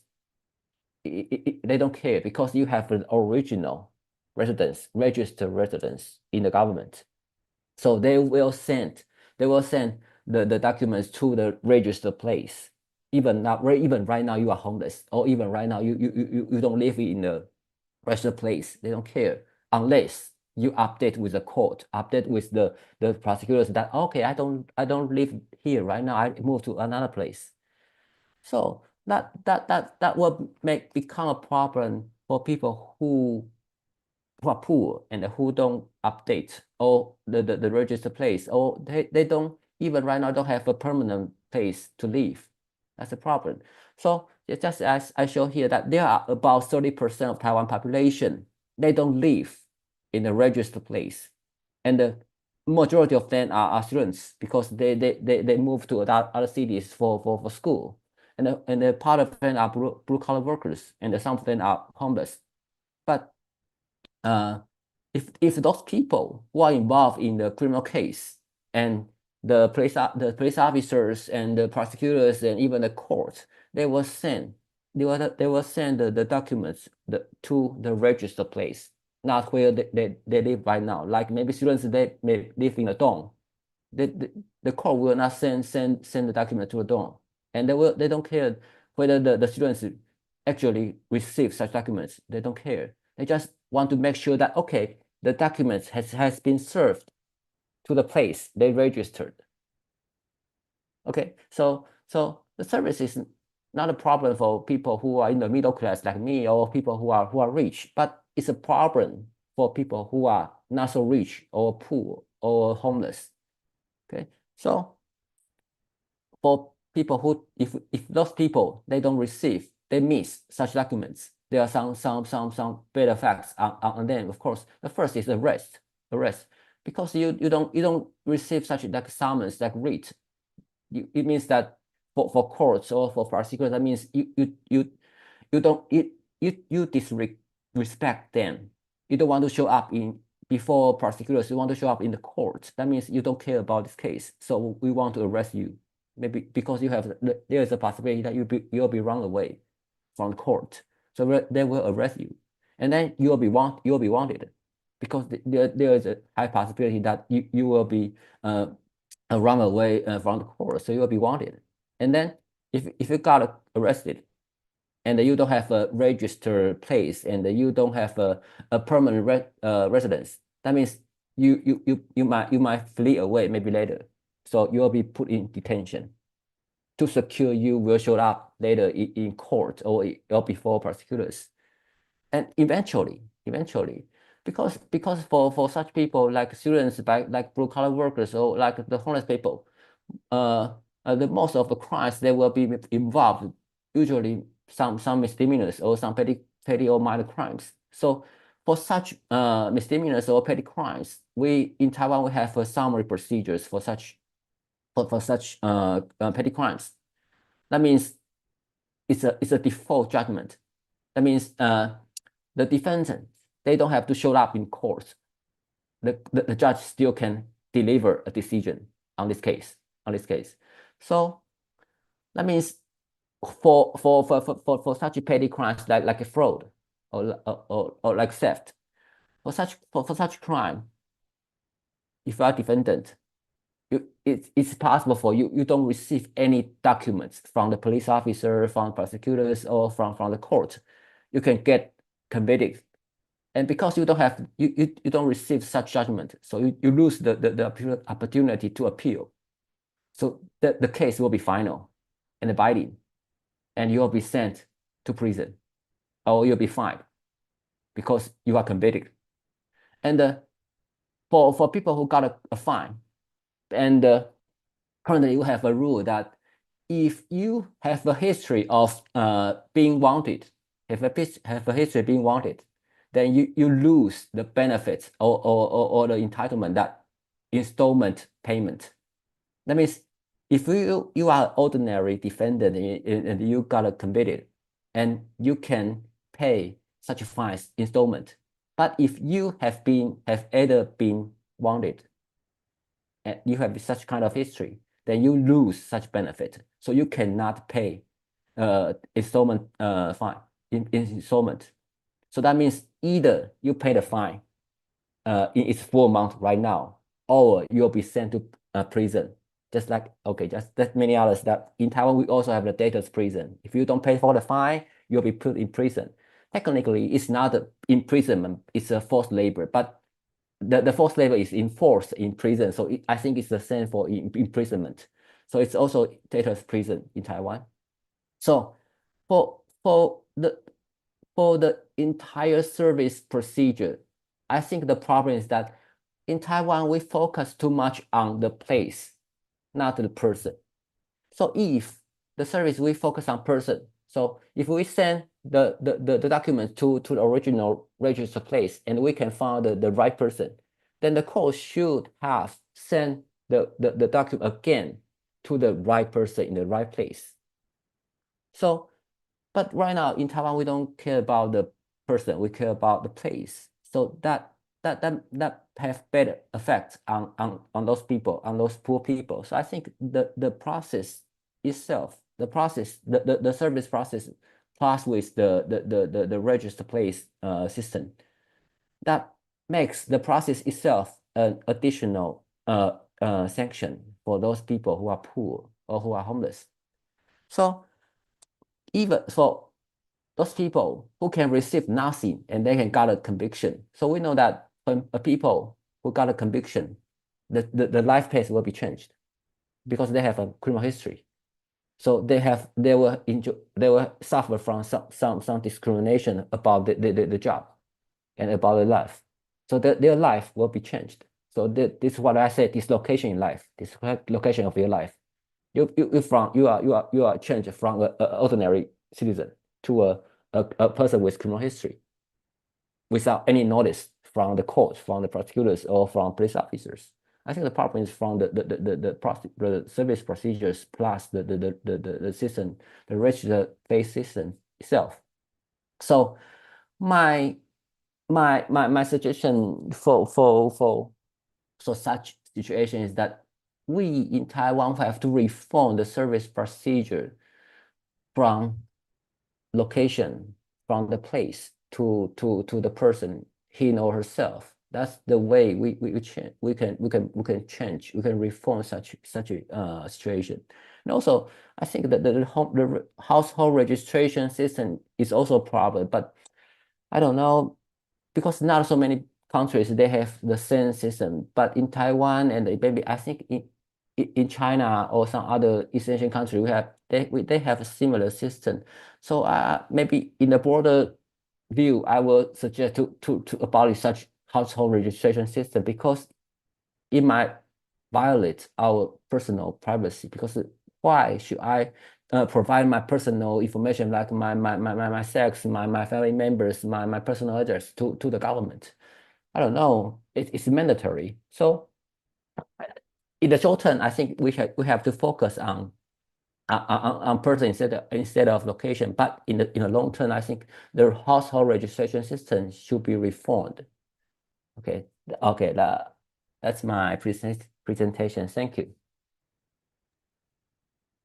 they don't care because you have an original residence, registered residence in the government. So they will send the documents to the registered place. Even right now you are homeless, or even right now you don't live in the registered place. They don't care unless you update with the court, update with the prosecutors that okay, I don't live here right now. I move to another place. So that will become a problem for people who are poor and who don't update or the registered place, or they don't even right now don't have a permanent place to live. That's a problem. So just as I show here that there are about 30% of Taiwan population, they don't live in a registered place. And the majority of them are students because they move to other cities for school. And a part of them are blue collar workers, and some of them are homeless. But if those people who are involved in the criminal case and the police officers and the prosecutors and even the court, they will send the documents to the registered place, not where they live right now. Like maybe students, they may live in a dorm. The court will not send the document to a dorm, and they don't care whether the students actually receive such documents. They don't care. They just want to make sure that okay, the documents has been served to the place they registered. Okay, so the service is not a problem for people who are in the middle class like me, or people who are rich, but it's a problem for people who are not so rich or poor or homeless. Okay, so for people who, if those people they don't receive, they miss such documents, there are some better facts on them. Of course, the first is arrest, because you don't receive such like summons, like writ. It means that for courts or for prosecutors, that means you disrespect them. You don't want to show up before prosecutors. You want to show up in the court. That means you don't care about this case. So we want to arrest you, maybe because there is a possibility that you'll be run away from the court. So they will arrest you, and then you'll be wanted, because there is a high possibility that you will be run away from the court. So you'll be wanted, and then if you got arrested, and you don't have a registered place, and you don't have a permanent residence, that means you might flee away maybe later. So you'll be put in detention to secure you will show up later in court or before prosecutors. And eventually, because for such people like students, like blue collar workers, or like the homeless people, the most of the crimes they will be involved, usually some misdemeanors or some petty or minor crimes. So for such misdemeanors or petty crimes, in Taiwan we have summary procedures for such petty crimes. That means it's a default judgment. That means the defendant, they don't have to show up in court. The judge still can deliver a decision on this case. So that means for such petty crimes like a fraud or like theft, for such crime, if you are defendant, it's possible for you don't receive any documents from the police officer, from prosecutors, or from the court. You can get convicted, and because you don't receive such judgment, so you lose the opportunity to appeal. So the case will be final and binding, and you will be sent to prison, or you'll be fined because you are convicted. And for people who got a fine, and currently you have a rule that if you have a history of being wanted have a history being wanted, then you lose the benefits or the entitlement, that installment payment. That means if you are ordinary defendant and you got convicted, and you can pay such fines installment, but if you have either been wanted and you have such kind of history, then you lose such benefit. So you cannot pay installment fine in installment. So that means either you pay the fine in its full amount right now, or you'll be sent to prison. Just like, okay, just that many others that in Taiwan, we also have the debtors prison. If you don't pay for the fine, you'll be put in prison. Technically, it's not imprisonment, it's a forced labor, but the forced labor is enforced in prison. So I think it's the same for imprisonment. So it's also debtors prison in Taiwan. So for the entire service procedure, I think the problem is that in Taiwan, we focus too much on the place, not the person. So if the service, we focus on person. So if we send the document to the original registered place and we can find the right person, then the court should have sent the document again to the right person in the right place. So, but right now in Taiwan, we don't care about the person, we care about the place. So that have better effect on those people, on those poor people. So I think the process itself, the service process, plus with the register place system, that makes the process itself an additional sanction for those people who are poor or who are homeless. So even for those people who can receive nothing and they can get a conviction. So we know that when people who got a conviction, the life pace will be changed because they have a criminal history. So they will suffer from some discrimination about the job and about their life. So their life will be changed. So this is what I say, dislocation in life, dislocation of your life. You are changed from an ordinary citizen to a person with criminal history without any notice from the courts, from the prosecutors, or from police officers. I think the problem is from the service procedures plus the system, the register-based system itself. So my suggestion for such situation is that we in Taiwan have to reform the service procedure from location, from the place to the person, him or herself. That's the way we can change. We can reform such a situation. And also, I think that the household registration system is also a problem. But I don't know, because not so many countries they have the same system. But in Taiwan and maybe I think in China or some other East Asian country, they have a similar system. So maybe in the broader view, I would suggest to abolish such household registration system because it might violate our personal privacy. Because why should I provide my personal information like my sex, my family members, my personal address to the government? I don't know. It's mandatory. So in the short term, I think we have to focus on person instead of location. But in the long term, I think the household registration system should be reformed. Okay, that's my presentation. Thank you.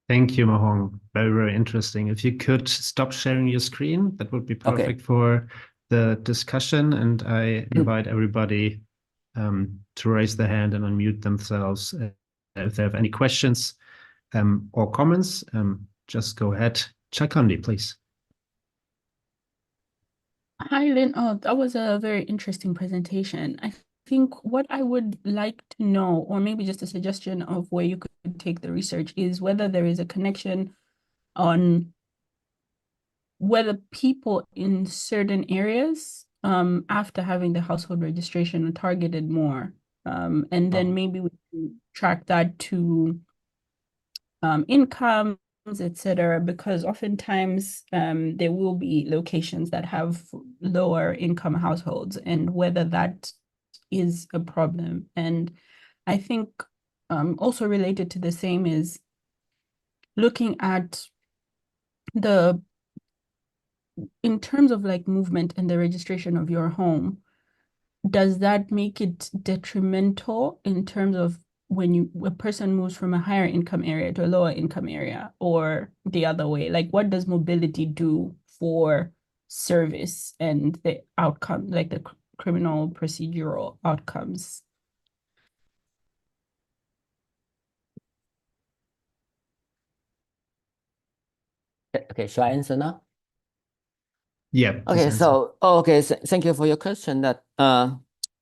Thank you, Mao-hong. Very, very interesting. If you could stop sharing your screen, that would be perfect for the discussion. And I invite everybody to raise their hand and unmute themselves if they have any questions or comments. Just go ahead. Chikondi, please. Hi, Lynn. Oh, that was a very interesting presentation. I think what I would like to know, or maybe just a suggestion of where you could take the research, is whether there is a connection on whether people in certain areas, after having the household registration, are targeted more. And then maybe we can track that to income etc., because oftentimes there will be locations that have lower income households, and whether that is a problem. And I think also related to the same is looking at in terms of like movement and the registration of your home, does that make it detrimental in terms of when a person moves from a higher income area to a lower income area, or the other way? Like, what does mobility do for service and the outcome, like the criminal procedural outcomes? Okay, shall I answer now? Yeah. please Okay, answer. so thank you for your question. That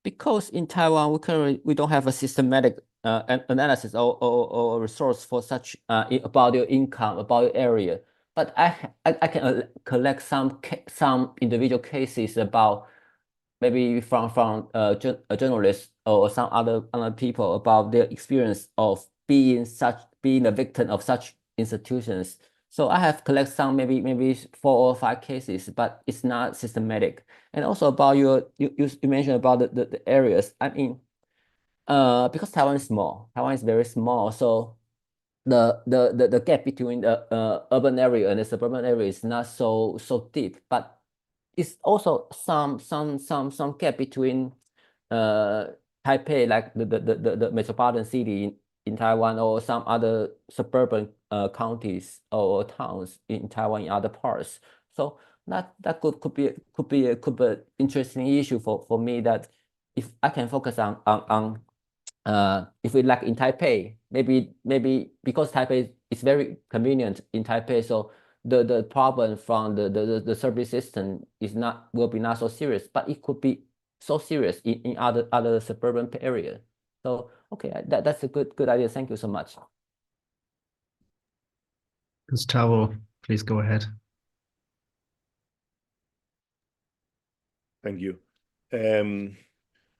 because in Taiwan we don't have a systematic analysis or resource for such about your income, about your area. But I can collect some individual cases about maybe from a journalist or some other people about their experience of being a victim of such institutions. So I have collected some maybe 4 or 5 cases, but it's not systematic. And also about you mentioned about the areas. I mean, because Taiwan is small, Taiwan is very small, so the gap between the urban area and the suburban area is not so deep, but it's also some gap between Taipei, like the metropolitan city in Taiwan, or some other suburban counties or towns in Taiwan in other parts. So that could be an interesting issue for me, that if I can focus on if we like in Taipei, maybe because Taipei is very convenient in Taipei, so the problem from the service system will be not so serious, but it could be so serious in other suburban area. So okay, that's a good idea. Thank you so much. Gustavo, please go ahead. Thank you.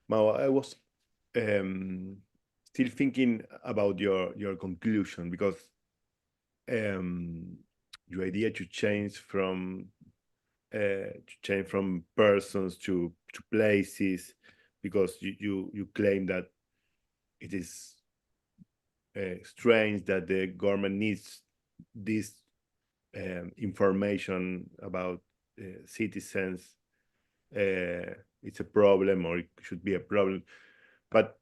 Mao, I was still thinking about your conclusion, because your idea to change from persons to places, because you claim that it is strange that the government needs this information about citizens. It's a problem, or it should be a problem, but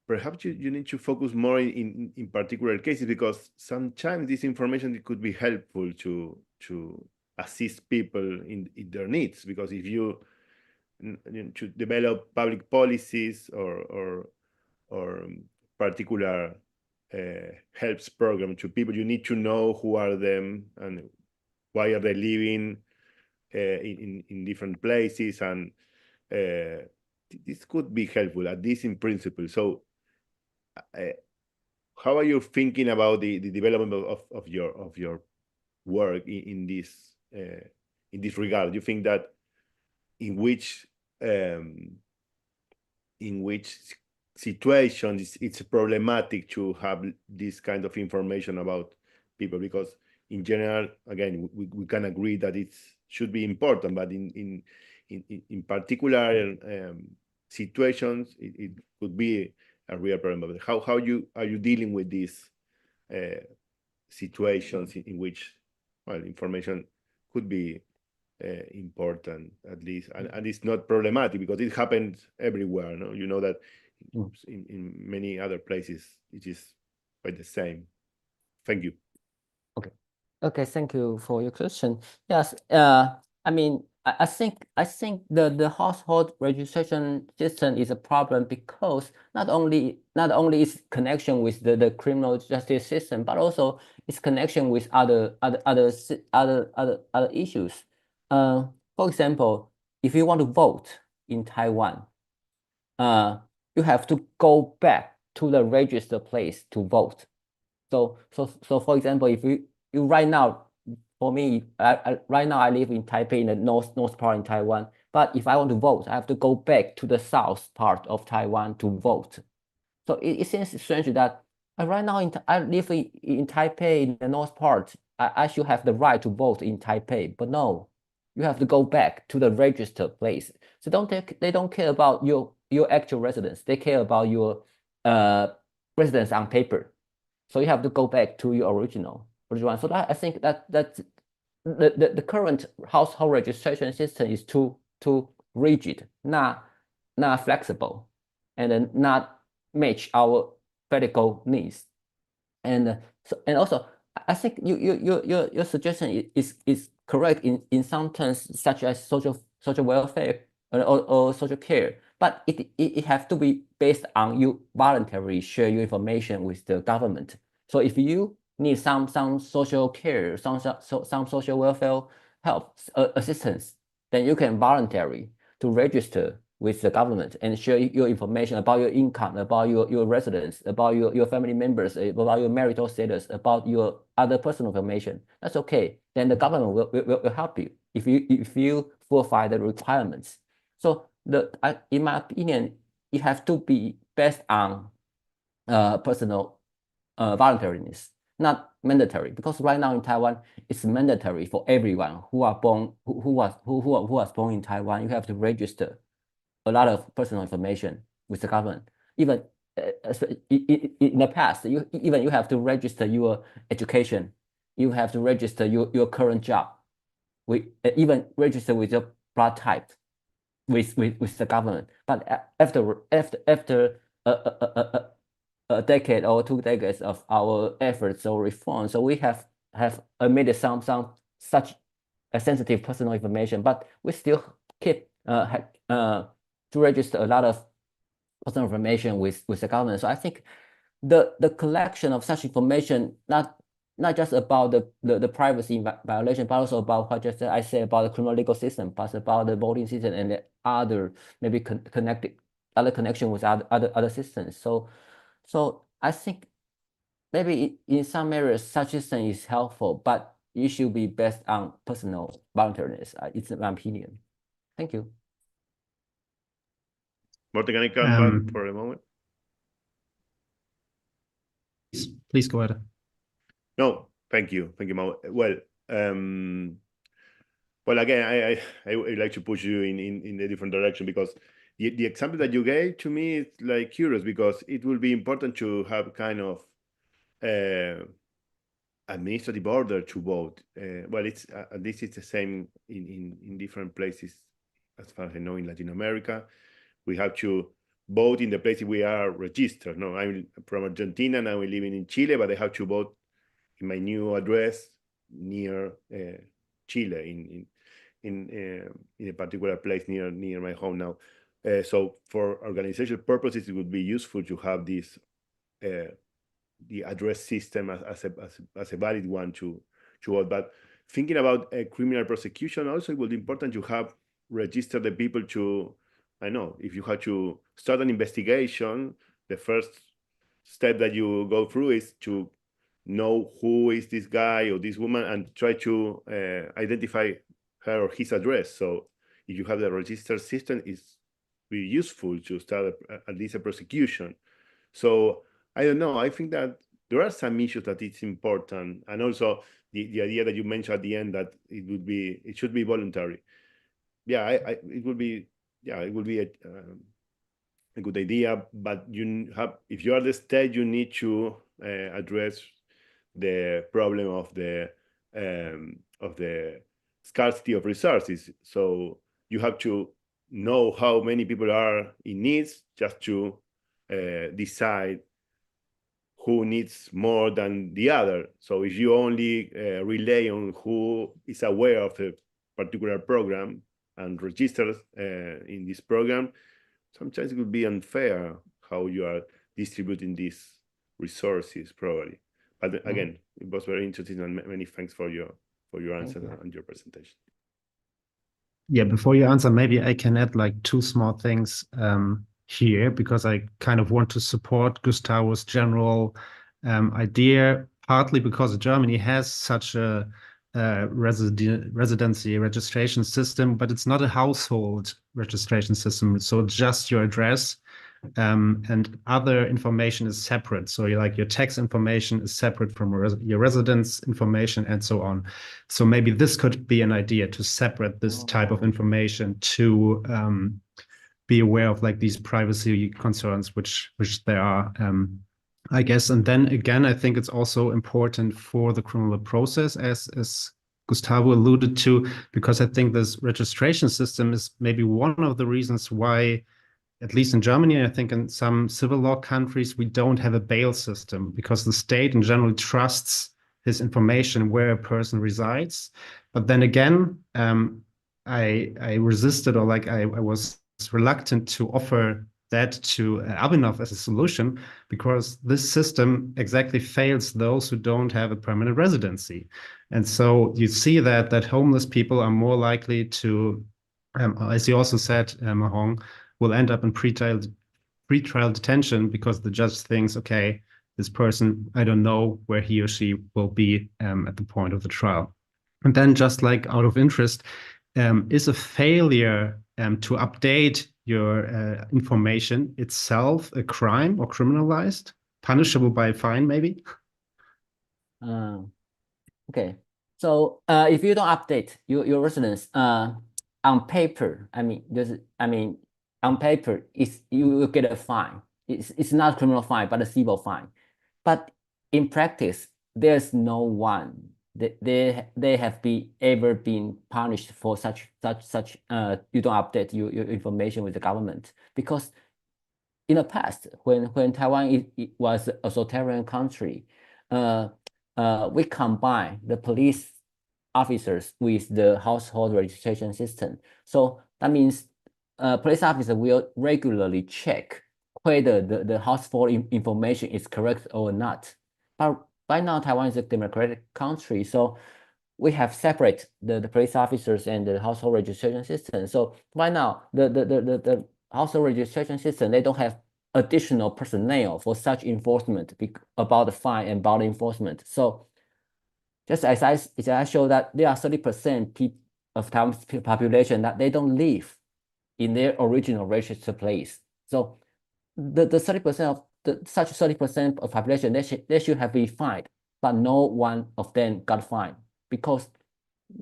perhaps you need to focus more in particular cases, because sometimes this information could be helpful to assist people in their needs. Because if you to develop public policies or particular helps program to people, you need to know who are them and why are they living in different places, and this could be helpful, at least in principle. So how are you thinking about the development of your work in this regard? Do you think that in which situations it's problematic to have this kind of information about people? Because in general, again, we can agree that it should be important, but in particular situations, it could be a real problem. How are you dealing with these situations in which, well, information could be important, at least, and it's not problematic because it happens everywhere. No, you know that in many other places it is quite the same. Thank you. Okay, thank you for your question. Yes, I mean, I think the household registration system is a problem, because not only its connection with the criminal justice system, but also its connection with other issues. For example, if you want to vote in Taiwan, you have to go back to the register place to vote. So for example, if you right now, for me, right now I live in Taipei, in the north part in Taiwan. But if I want to vote, I have to go back to the south part of Taiwan to vote. So it seems strange that Right now, I live in Taipei, in the north part. I should have the right to vote in Taipei, but no, you have to go back to the registered place. So they don't care about your actual residence. They care about your residence on paper. So you have to go back to your original one. So I think that the current household registration system is too rigid, not flexible, and then not match our practical needs. And also I think your suggestion is correct in some terms, such as social welfare or social care, but it has to be based on you voluntarily share your information with the government. So if you need some social care, some social welfare help assistance, then you can voluntarily to register with the government and share your information about your income, about your residence, about your family members, about your marital status, about your other personal information. That's okay. Then the government will help you if you fulfill the requirements. So in my opinion, it has to be based on personal voluntariness, not mandatory. Because right now in Taiwan, it's mandatory for everyone who was born in Taiwan. You have to register a lot of personal information with the government. Even in the past, you have to register your education. You have to register your current job. We even register with your blood type with the government. But after a decade or 2 decades of our efforts or reform, so we have omitted some such a sensitive personal information, but we still keep to register a lot of personal information with the government. So I think the collection of such information, not just about the privacy violation, but also about what just I said about the criminal legal system, but about the voting system and the other maybe other connection with other systems. So I think maybe in some areas such system is helpful, but it should be based on personal voluntariness. It's my opinion. Thank you. Martin, can I come back for a moment? Please go ahead. No, thank you, Mao. Well, again, I would like to push you in a different direction, because the example that you gave to me is like curious, because it will be important to have kind of administrative order to vote. Well, it's this is the same in different places, as far as I know, in Latin America. We have to vote in the places we are registered. No, I'm from Argentina, now I'm living in Chile, but I have to vote in my new address near Chile, in a particular place near my home now. So for organizational purposes, it would be useful to have this the address system as a valid one to vote. But thinking about a criminal prosecution, also it would be important to have register the people to. I know if you have to start an investigation, the first step that you go through is to know who is this guy or this woman and try to identify her or his address. So if you have the register system, it's really useful to start at least a prosecution. So I don't know. I think that there are some issues that it's important, and also the idea that you mentioned at the end that it should be voluntary. Yeah, it would be a good idea. But if you are the state, you need to address the problem of the scarcity of resources. So you have to know how many people are in needs just to decide who needs more than the other. So if you only rely on who is aware of a particular program and registers in this program, sometimes it would be unfair how you are distributing these resources, probably. But again, it was very interesting, and many thanks for your answer and your presentation. Yeah, before you answer, maybe I can add like 2 small things here, because I kind of want to support Gustavo's general idea, partly because Germany has such a residency registration system, but it's not a household registration system. So it's just your address. and other information is separate. So like your tax information is separate from your residence information and so on. So maybe this could be an idea to separate this type of information to be aware of like these privacy concerns, which there are, I guess. And then again, I think it's also important for the criminal process, as Gustavo alluded to, because I think this registration system is maybe one of the reasons why, at least in Germany, I think in some civil law countries, we don't have a bail system, because the state in general trusts his information where a person resides. But then again, I resisted, or like I was reluctant to offer that to Abhinav as a solution, because this system exactly fails those who don't have a permanent residency. And so you see that homeless people are more likely to, as you also said, Mao-hong, will end up in pretrial detention, because the judge thinks, okay, this person, I don't know where he or she will be at the point of the trial. And then, just like out of interest, is a failure to update your information itself a crime or criminalized, punishable by a fine, maybe? Okay. So if you don't update your residence on paper, on paper, you will get a fine. It's not a criminal fine, but a civil fine. But in practice, there's no one they have ever been punished for such you don't update your information with the government. Because in the past, when Taiwan was an authoritarian country, we combine the police officers with the household registration system. So that means police officer will regularly check whether the household information is correct or not. But by now, Taiwan is a democratic country, so we have separate the police officers and the household registration system. So right now, the household registration system, they don't have additional personnel for such enforcement about the fine and about the enforcement. So just as I show that there are 30% of Taiwan's population that they don't live in their original registered place. So the 30% of such 30% of population, they should have been fined, but no one of them got fined, because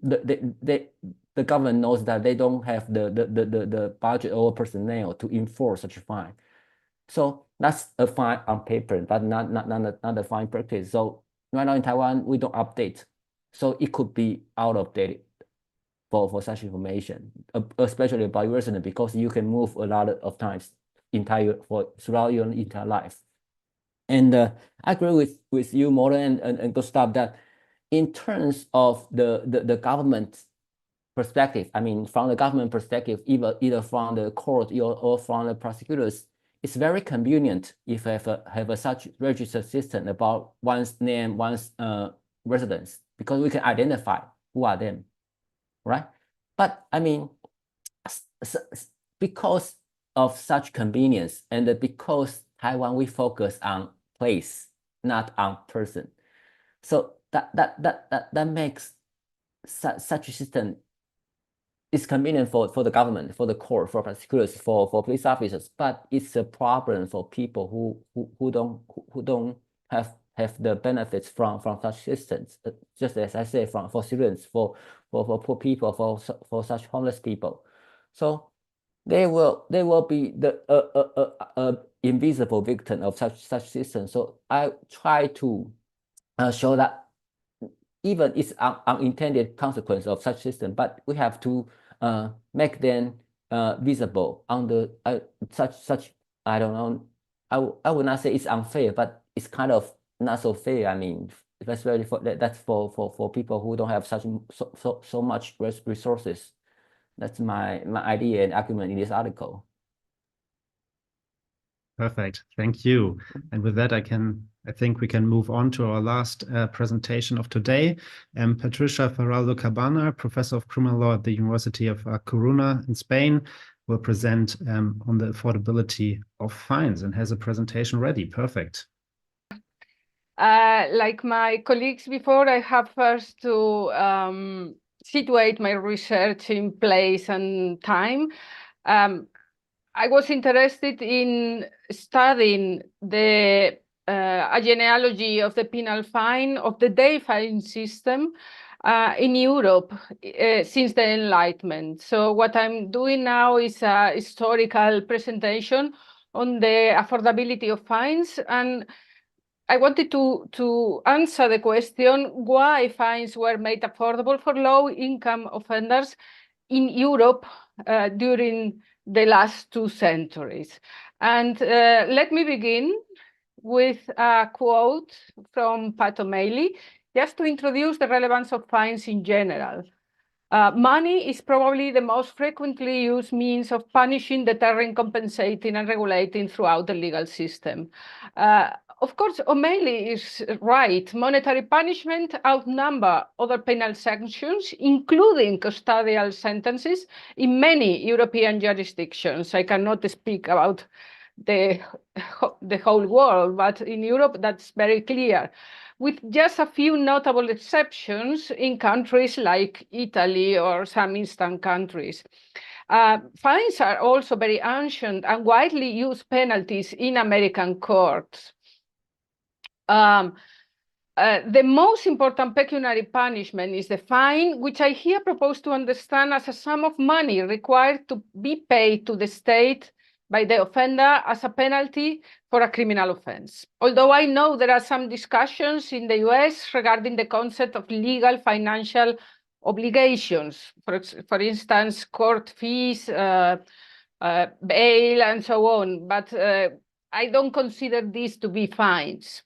the government knows that they don't have the budget or personnel to enforce such a fine. So that's a fine on paper, but not a fine practice. So right now in Taiwan, we don't update. So it could be out of date for such information, especially about your resident, because you can move a lot of times throughout your entire life. And I agree with you, Morten and Gustav, that in terms of the government perspective, I mean, from the government perspective, either from the court or from the prosecutors, it's very convenient if you have a such registered system about one's name, one's residence, because we can identify who are them, right? But I mean, because of such convenience, and because Taiwan, we focus on place, not on person. So that makes such a system is convenient for the government, for the court, for prosecutors, for police officers, but it's a problem for people who don't have the benefits from such systems. Just as I say, for students, for poor people, for such homeless people. So they will be the invisible victim of such systems. So I try to show that even it's unintended consequence of such system, but we have to make them visible under such I don't know. I would not say it's unfair, but it's kind of not so fair. I mean, especially that's for people who don't have so much resources. That's my idea and argument in this article. Perfect. Thank you. And with that, I think we can move on to our last presentation of today. Patricia Faraldo Cabana, Professor of Criminal Law at the University of Coruña in Spain, will present on the affordability of fines and has a presentation ready. Perfect. Like my colleagues before, I have first to situate my research in place and time. I was interested in studying the a genealogy of the penal fine, of the day fine system in Europe since the Enlightenment. So what I'm doing now is a historical presentation on the affordability of fines, and I wanted to answer the question why fines were made affordable for low-income offenders in Europe during the last 2 centuries. And let me begin with a quote from Pat O'Malley, just to introduce the relevance of fines in general. Money is probably the most frequently used means of punishing, deterring, compensating, and regulating throughout the legal system. Of course, O'Malley is right. Monetary punishment outnumber other penal sanctions, including custodial sentences, in many European jurisdictions. I cannot speak about the whole world, but in Europe, that's very clear, with just a few notable exceptions in countries like Italy or some Eastern countries. Fines are also very ancient and widely used penalties in American courts. The most important pecuniary punishment is the fine, which I here propose to understand as a sum of money required to be paid to the state by the offender as a penalty for a criminal offense. Although I know there are some discussions in the US regarding the concept of legal financial obligations, for instance, court fees, bail, and so on, but I don't consider these to be fines.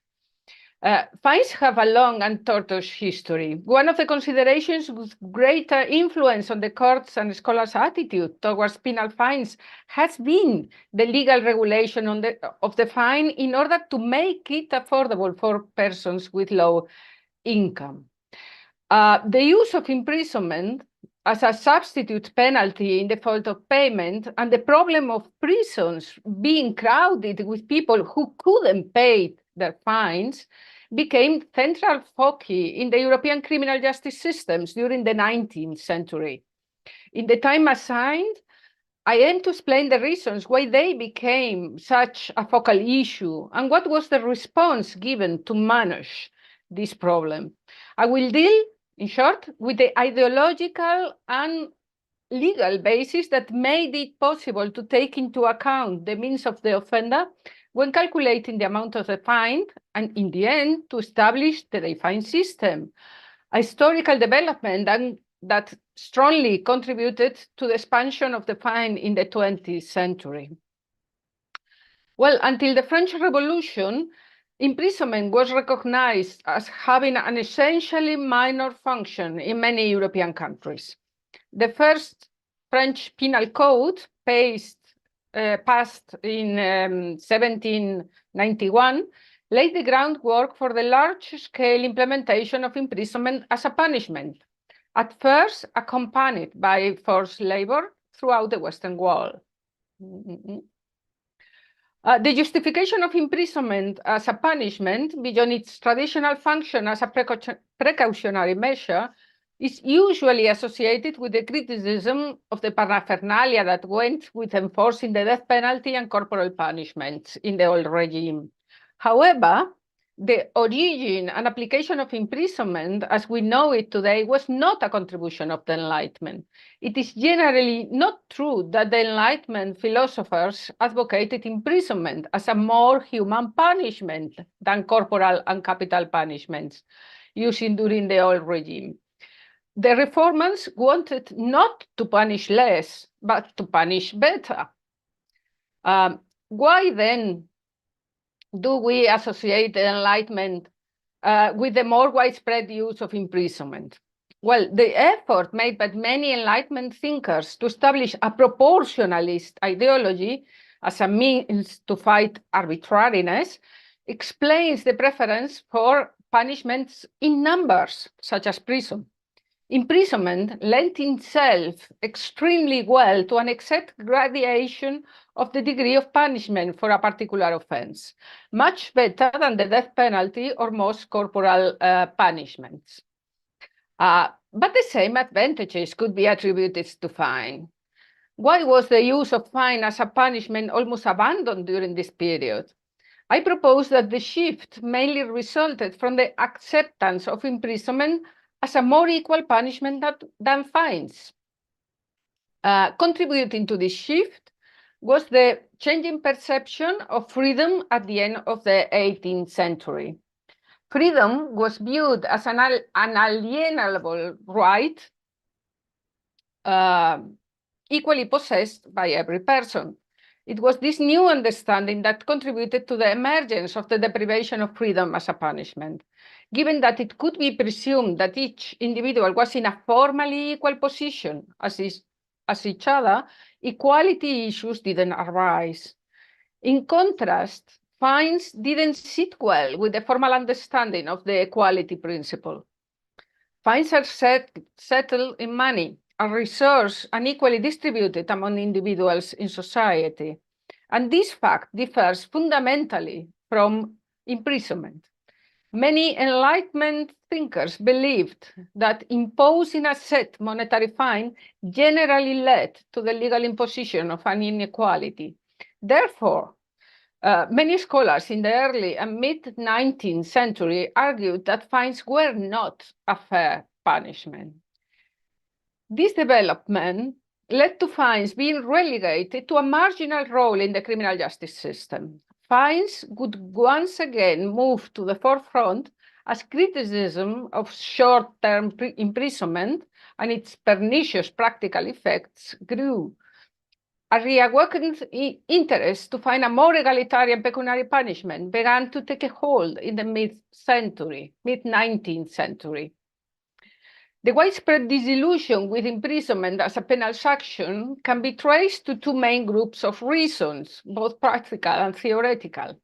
Fines have a long and tortuous history. One of the considerations with greater influence on the courts and scholars' attitude towards penal fines has been the legal regulation of the fine in order to make it affordable for persons with low income. The use of imprisonment as a substitute penalty in default of payment, and the problem of prisons being crowded with people who couldn't pay their fines, became central foci in the European criminal justice systems during the 19th century. In the time assigned, I aim to explain the reasons why they became such a focal issue and what was the response given to manage this problem. I will deal, in short, with the ideological and legal basis that made it possible to take into account the means of the offender when calculating the amount of the fine, and in the end, to establish the fine system, a historical development that strongly contributed to the expansion of the fine in the 20th century. Well, until the French Revolution, imprisonment was recognized as having an essentially minor function in many European countries. The first French penal code passed in 1791 laid the groundwork for the large-scale implementation of imprisonment as a punishment, at first accompanied by forced labor throughout the Western world. The justification of imprisonment as a punishment, beyond its traditional function as a precautionary measure, is usually associated with the criticism of the paraphernalia that went with enforcing the death penalty and corporal punishments in the old regime. However, the origin and application of imprisonment as we know it today was not a contribution of the Enlightenment. It is generally not true that the Enlightenment philosophers advocated imprisonment as a more human punishment than corporal and capital punishments used during the old regime. The reformers wanted not to punish less, but to punish better. Why then do we associate the Enlightenment with the more widespread use of imprisonment? Well, the effort made by many Enlightenment thinkers to establish a proportionalist ideology as a means to fight arbitrariness explains the preference for punishments in numbers, such as prison. Imprisonment lent itself extremely well to an exact gradation of the degree of punishment for a particular offense, much better than the death penalty or most corporal punishments. But the same advantages could be attributed to fine. Why was the use of fine as a punishment almost abandoned during this period? I propose that the shift mainly resulted from the acceptance of imprisonment as a more equal punishment than fines. Contributing to this shift was the changing perception of freedom at the end of the 18th century. Freedom was viewed as an unalienable right, equally possessed by every person. It was this new understanding that contributed to the emergence of the deprivation of freedom as a punishment. Given that it could be presumed that each individual was in a formally equal position as each other, equality issues didn't arise. In contrast, fines didn't sit well with the formal understanding of the equality principle. Fines are settled in money, a resource unequally distributed among individuals in society. And this fact differs fundamentally from imprisonment. Many Enlightenment thinkers believed that imposing a set monetary fine generally led to the legal imposition of an inequality. Therefore, many scholars in the early and mid-19th century argued that fines were not a fair punishment. This development led to fines being relegated to a marginal role in the criminal justice system. Fines would once again move to the forefront as criticism of short-term imprisonment and its pernicious practical effects grew. A reawakened interest to find a more egalitarian pecuniary punishment began to take a hold in the mid-19th century. The widespread disillusion with imprisonment as a penal sanction can be traced to two main groups of reasons, both practical and theoretical.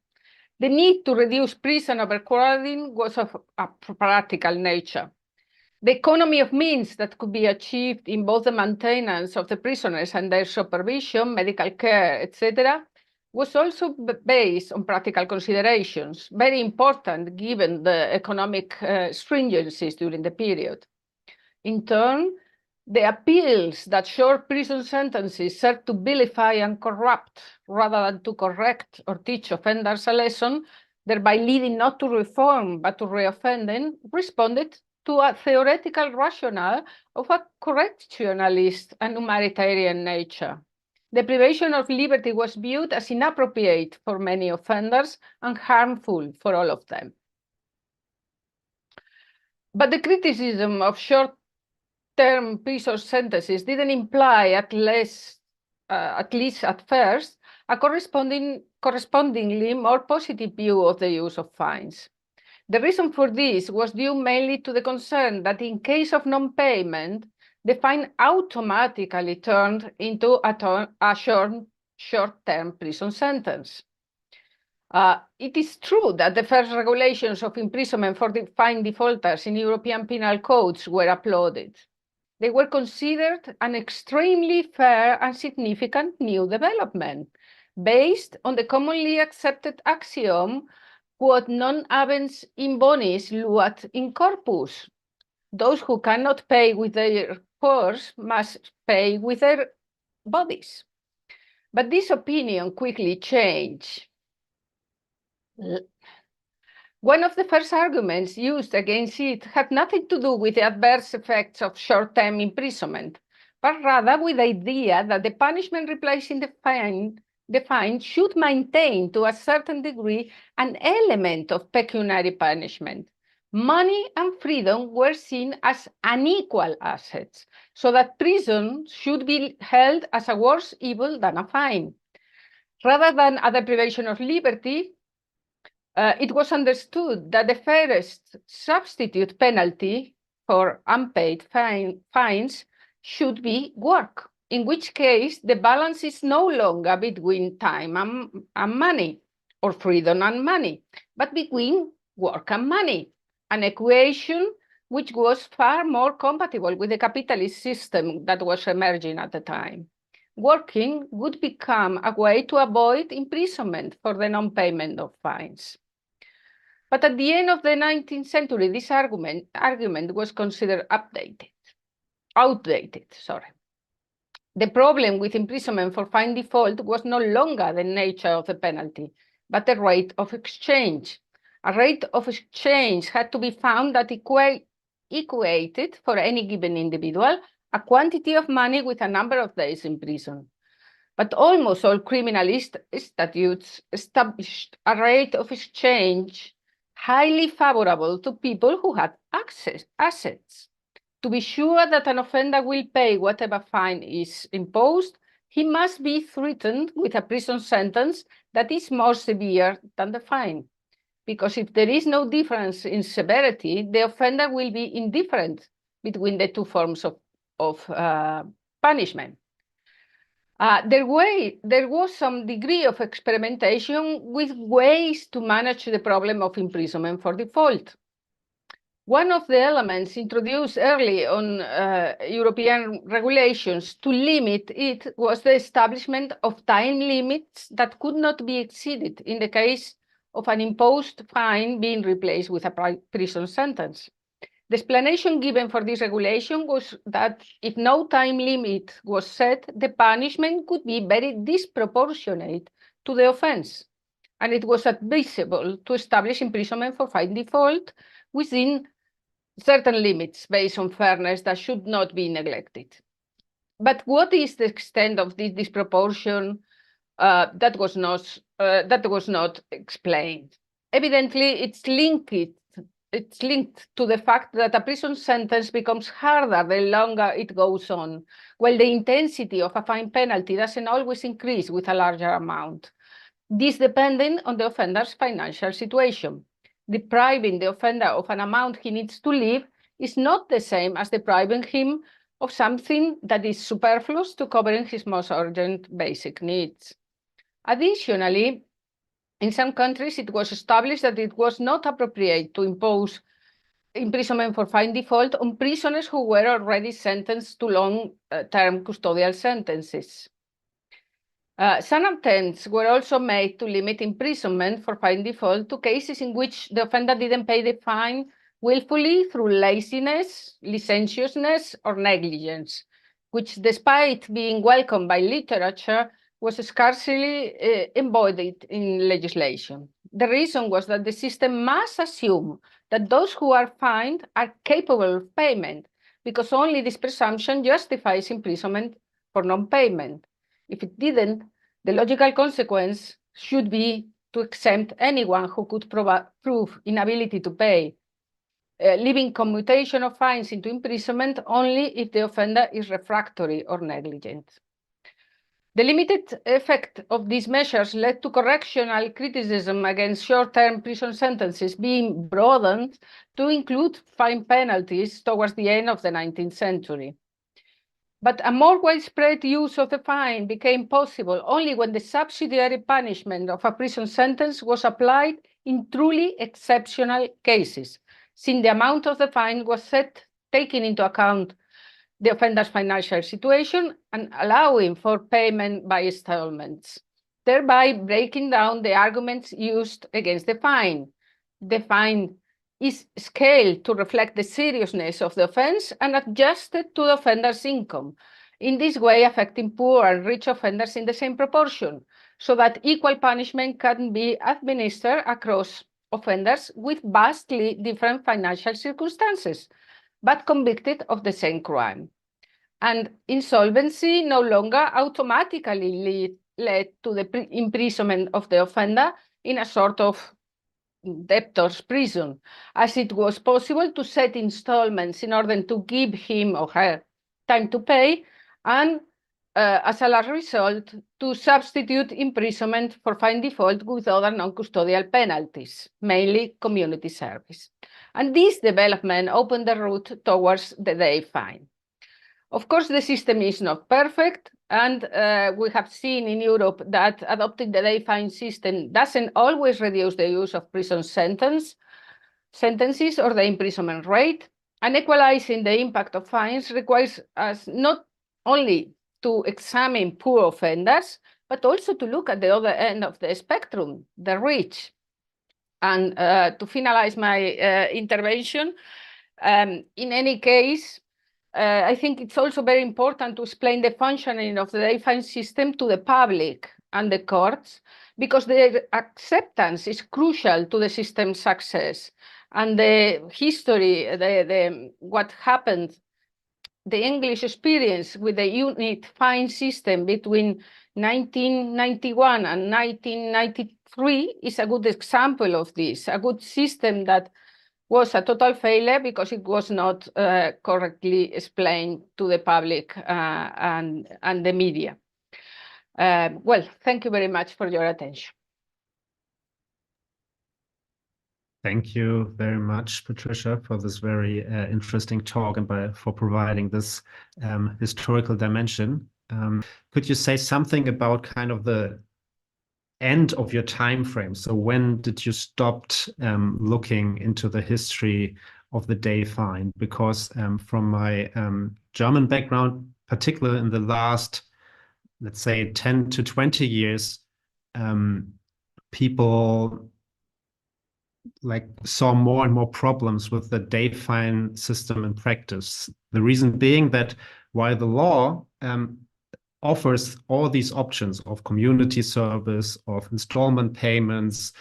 The need to reduce prison overcrowding was of a practical nature. The economy of means that could be achieved in both the maintenance of the prisoners and their supervision, medical care, etc., was also based on practical considerations, very important given the economic stringencies during the period. In turn, the appeals that short prison sentences serve to vilify and corrupt rather than to correct or teach offenders a lesson, thereby leading not to reform but to reoffending, responded to a theoretical rationale of a correctionalist and humanitarian nature. Deprivation of liberty was viewed as inappropriate for many offenders and harmful for all of them. But the criticism of short-term prison sentences didn't imply, at least at first, a correspondingly more positive view of the use of fines. The reason for this was due mainly to the concern that in case of non-payment, the fine automatically turned into a short-term prison sentence. It is true that the first regulations of imprisonment for the fine defaulters in European penal codes were applauded. They were considered an extremely fair and significant new development, based on the commonly accepted axiom, quod non habens in bonis luat in corpus. Those who cannot pay with their purse must pay with their bodies. But this opinion quickly changed. One of the first arguments used against it had nothing to do with the adverse effects of short-term imprisonment, but rather with the idea that the punishment replacing the fine should maintain to a certain degree an element of pecuniary punishment. Money and freedom were seen as unequal assets, so that prison should be held as a worse evil than a fine. Rather than a deprivation of liberty, it was understood that the fairest substitute penalty for unpaid fines should be work, in which case the balance is no longer between time and money, or freedom and money, but between work and money, an equation which was far more compatible with the capitalist system that was emerging at the time. Working would become a way to avoid imprisonment for the non-payment of fines. But at the end of the 19th century, this argument was considered outdated. The problem with imprisonment for fine default was no longer the nature of the penalty, but the rate of exchange. A rate of exchange had to be found that equated for any given individual a quantity of money with a number of days in prison. But almost all criminal statutes established a rate of exchange highly favorable to people who had assets. To be sure that an offender will pay whatever fine is imposed, he must be threatened with a prison sentence that is more severe than the fine. Because if there is no difference in severity, the offender will be indifferent between the two forms of punishment. There was some degree of experimentation with ways to manage the problem of imprisonment for default. One of the elements introduced early on European regulations to limit it was the establishment of time limits that could not be exceeded in the case of an imposed fine being replaced with a prison sentence. The explanation given for this regulation was that if no time limit was set, the punishment could be very disproportionate to the offense, and it was advisable to establish imprisonment for fine default within certain limits based on fairness that should not be neglected. But what is the extent of this disproportion? That was not explained. Evidently, it's linked to the fact that a prison sentence becomes harder the longer it goes on, while the intensity of a fine penalty doesn't always increase with a larger amount. This depending on the offender's financial situation. Depriving the offender of an amount he needs to live is not the same as depriving him of something that is superfluous to covering his most urgent basic needs. Additionally, in some countries, it was established that it was not appropriate to impose imprisonment for fine default on prisoners who were already sentenced to long-term custodial sentences. Some attempts were also made to limit imprisonment for fine default to cases in which the offender didn't pay the fine willfully through laziness, licentiousness, or negligence, which, despite being welcomed by literature, was scarcely embodied in legislation. The reason was that the system must assume that those who are fined are capable of payment, because only this presumption justifies imprisonment for non-payment. If it didn't, the logical consequence should be to exempt anyone who could prove inability to pay, leaving commutation of fines into imprisonment only if the offender is refractory or negligent. The limited effect of these measures led to correctional criticism against short-term prison sentences being broadened to include fine penalties towards the end of the 19th century. But a more widespread use of the fine became possible only when the subsidiary punishment of a prison sentence was applied in truly exceptional cases, since the amount of the fine was set taking into account the offender's financial situation and allowing for payment by installments, thereby breaking down the arguments used against the fine. The fine is scaled to reflect the seriousness of the offense and adjusted to the offender's income, in this way affecting poor and rich offenders in the same proportion, so that equal punishment can be administered across offenders with vastly different financial circumstances, but convicted of the same crime. And insolvency no longer automatically led to the imprisonment of the offender in a sort of debtors prison, as it was possible to set installments in order to give him or her time to pay, and as a last result, to substitute imprisonment for fine default with other non-custodial penalties, mainly community service. And this development opened the route towards the day fine. Of course, the system is not perfect, and we have seen in Europe that adopting the day fine system doesn't always reduce the use of prison sentences or the imprisonment rate, and equalizing the impact of fines requires us not only to examine poor offenders, but also to look at the other end of the spectrum, the rich. And to finalize my intervention, in any case, I think it's also very important to explain the functioning of the day fine system to the public and the courts, because their acceptance is crucial to the system's success. And the history, what happened, the English experience with the unit fine system between 1991 and 1993 is a good example of this, a good system that was a total failure because it was not correctly explained to the public and the media. Well, thank you very much for your attention. Thank you very much, Patricia, for this very interesting talk and for providing this historical dimension. Could you say something about kind of the end of your time frame? So when did you stop looking into the history of the day fine? Because from my German background, particularly in the last, let's say, 10 to 20 years, people saw more and more problems with the day fine system in practice. The reason being that while the law offers all these options of community service, of installment payments,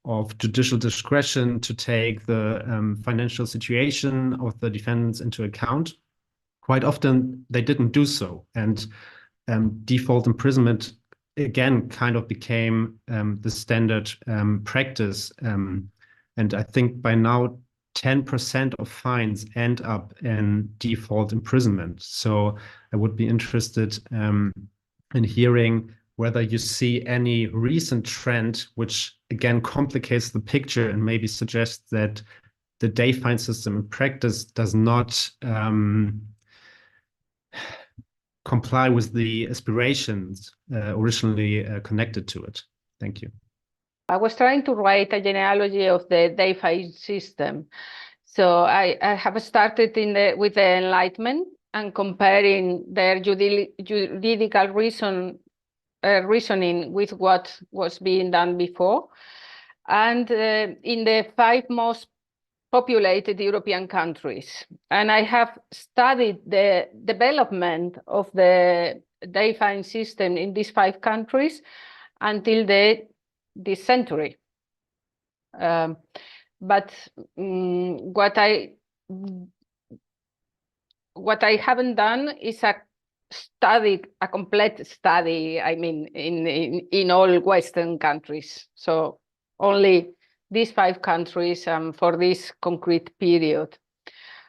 of judicial discretion to take the financial situation of the defendants into account, quite often they didn't do so. And default imprisonment, again, kind of became the standard practice. And I think by now, 10% of fines end up in default imprisonment. So I would be interested in hearing whether you see any recent trend, which again complicates the picture and maybe suggests that the day fine system in practice does not comply with the aspirations originally connected to it. Thank you. I was trying to write a genealogy of the day fine system. So I have started with the Enlightenment and comparing their juridical reasoning with what was being done before. And in the 5 most populated European countries. And I have studied the development of the day fine system in these 5 countries until this century. But what I haven't done is a complete study, I mean, in all Western countries. So only these 5 countries for this concrete period.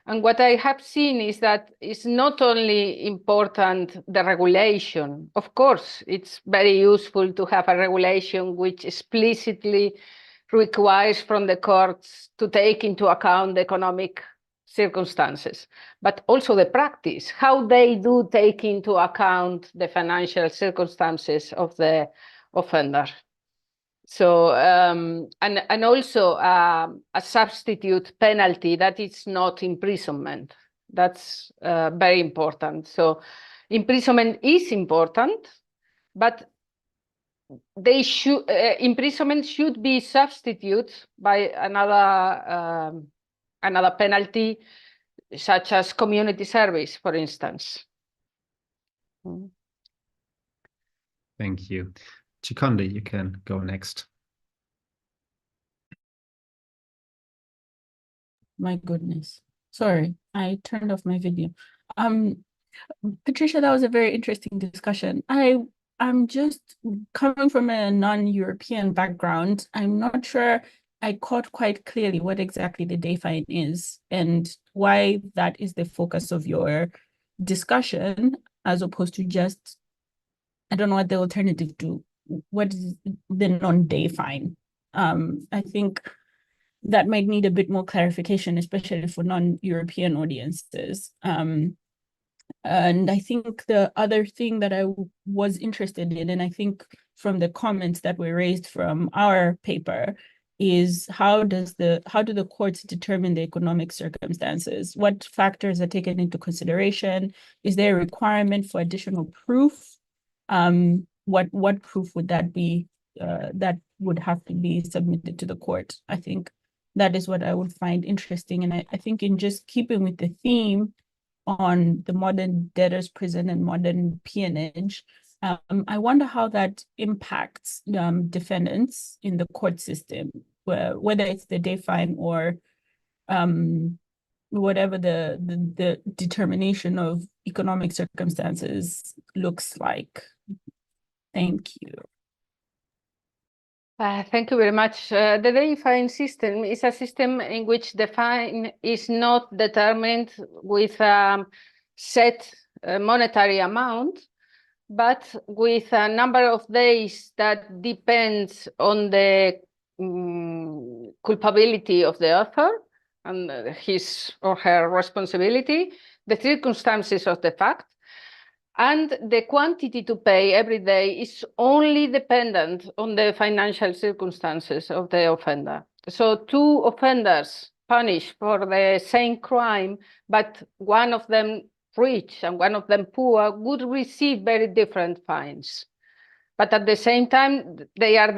And what I have seen is that it's not only important the regulation. Of course, it's very useful to have a regulation which explicitly requires from the courts to take into account the economic circumstances, but also the practice, how they do take into account the financial circumstances of the offender. So, and also a substitute penalty that is not imprisonment. That's very important. So imprisonment is important, but imprisonment should be substituted by another penalty, such as community service, for instance. Thank you. Chikondi, you can go next. My goodness. Sorry, I turned off my video. Patricia, that was a very interesting discussion. I'm just coming from a non-European background. I'm not sure I caught quite clearly what exactly the day fine is and why that is the focus of your discussion, as opposed to just, I don't know what the alternative to, what is the non-day fine? I think that might need a bit more clarification, especially for non-European audiences. And I think the other thing that I was interested in, and I think from the comments that were raised from our paper, is how do the courts determine the economic circumstances? What factors are taken into consideration? Is there a requirement for additional proof? What proof would that be that would have to be submitted to the court? I think that is what I would find interesting. And I think in just keeping with the theme, on the modern debtors prison and modern peonage. I wonder how that impacts defendants in the court system, whether it's the day fine or whatever the determination of economic circumstances looks like. Thank you. Thank you very much. The day fine system is a system in which the fine is not determined with a set monetary amount, but with a number of days that depends on the culpability of the author and his or her responsibility, the circumstances of the fact, and the quantity to pay every day is only dependent on the financial circumstances of the offender. So two offenders punished for the same crime, but one of them rich and one of them poor, would receive very different fines. But at the same time, they are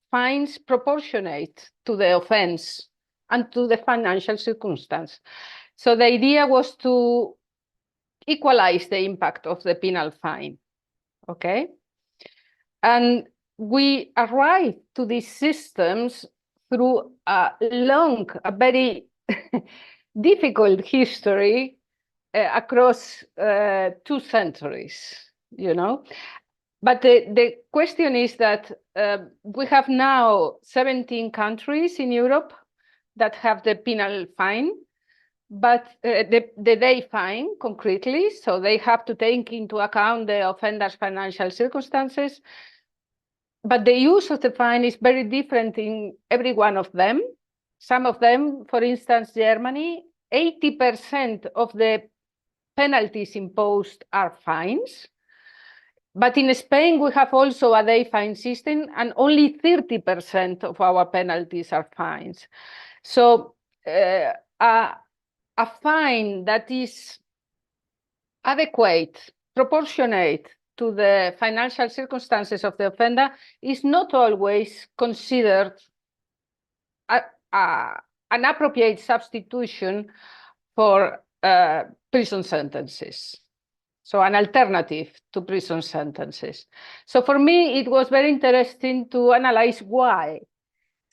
fines proportionate to the offense and to the financial circumstance. So the idea was to equalize the impact of the penal fine, okay? And we arrived to these systems through a very difficult history across 2 centuries, you know? But the question is that we have now 17 countries in Europe that have the penal fine, but the day fine concretely, so they have to take into account the offender's financial circumstances. But the use of the fine is very different in every one of them. Some of them, for instance, Germany, 80% of the penalties imposed are fines. But in Spain, we have also a day fine system, and only 30% of our penalties are fines. So a fine that is adequate, proportionate to the financial circumstances of the offender is not always considered an appropriate substitution for prison sentences. So an alternative to prison sentences. So for me, it was very interesting to analyze why.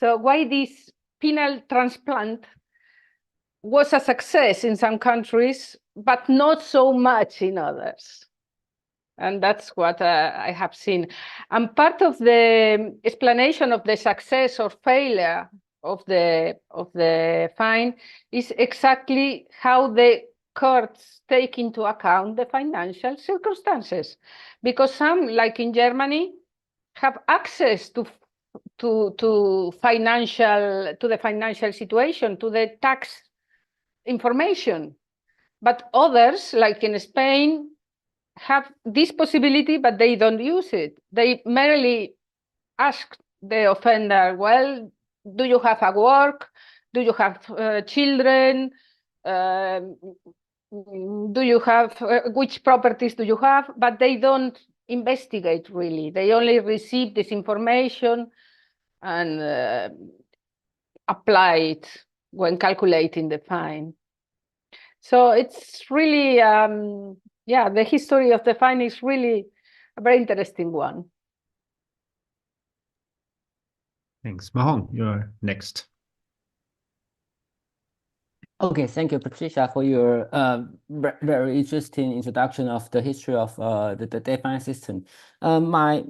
So why this penal transplant was a success in some countries, but not so much in others. And that's what I have seen. And part of the explanation of the success or failure of the fine is exactly how the courts take into account the financial circumstances. Because some, like in Germany, have access to the financial situation, to the tax information. But others, like in Spain, have this possibility, but they don't use it. They merely ask the offender, well, do you have a work? Do you have children? Do you have, which properties do you have? But they don't investigate really. They only receive this information and apply it when calculating the fine. So it's really, yeah, the history of the fine is really a very interesting one. Thanks. Mao-hong, you're next. Okay, thank you, Patricia, for your very interesting introduction of the history of the day fine system. My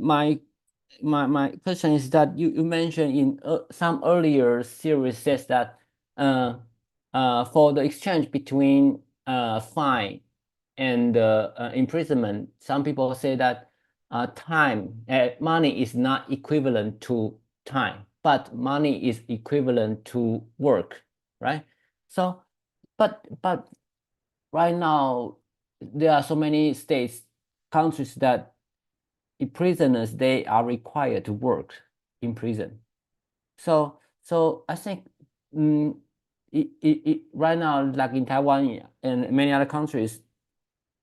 question is that you mentioned in some earlier series says that for the exchange between fine and imprisonment, some people say that money is not equivalent to time, but money is equivalent to work, right? So, but right now there are so many countries that prisoners, they are required to work in prison. So I think right now, like in Taiwan and many other countries,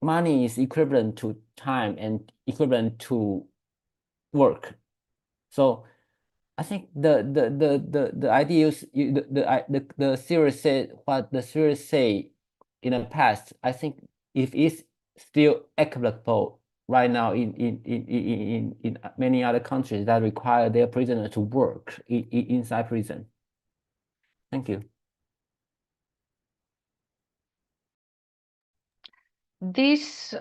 money is equivalent to time and equivalent to work. So I think the idea is the series said what the series say in the past, I think if it's still applicable right now in many other countries that require their prisoners to work inside prison. Thank you. This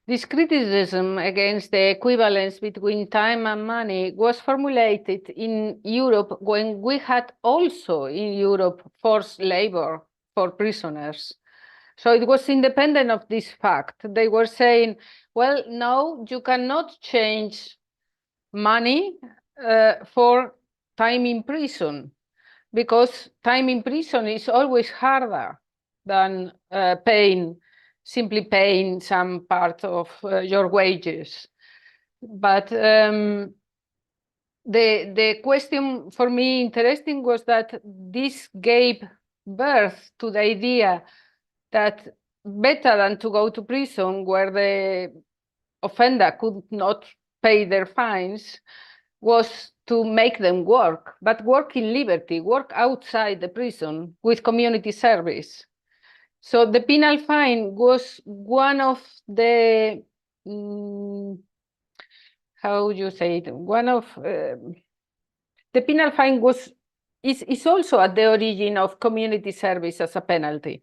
this criticism against the equivalence between time and money was formulated in Europe when we had also in Europe forced labor for prisoners. So it was independent of this fact. They were saying, well, no, you cannot change money for time in prison, because time in prison is always harder than simply paying some part of your wages. But the question for me interesting was that this gave birth to the idea that better than to go to prison where the offender could not pay their fines was to make them work, but work in liberty, work outside the prison with community service. So the penal fine was one of the, how would you say it? One of, the penal fine is also at the origin of community service as a penalty,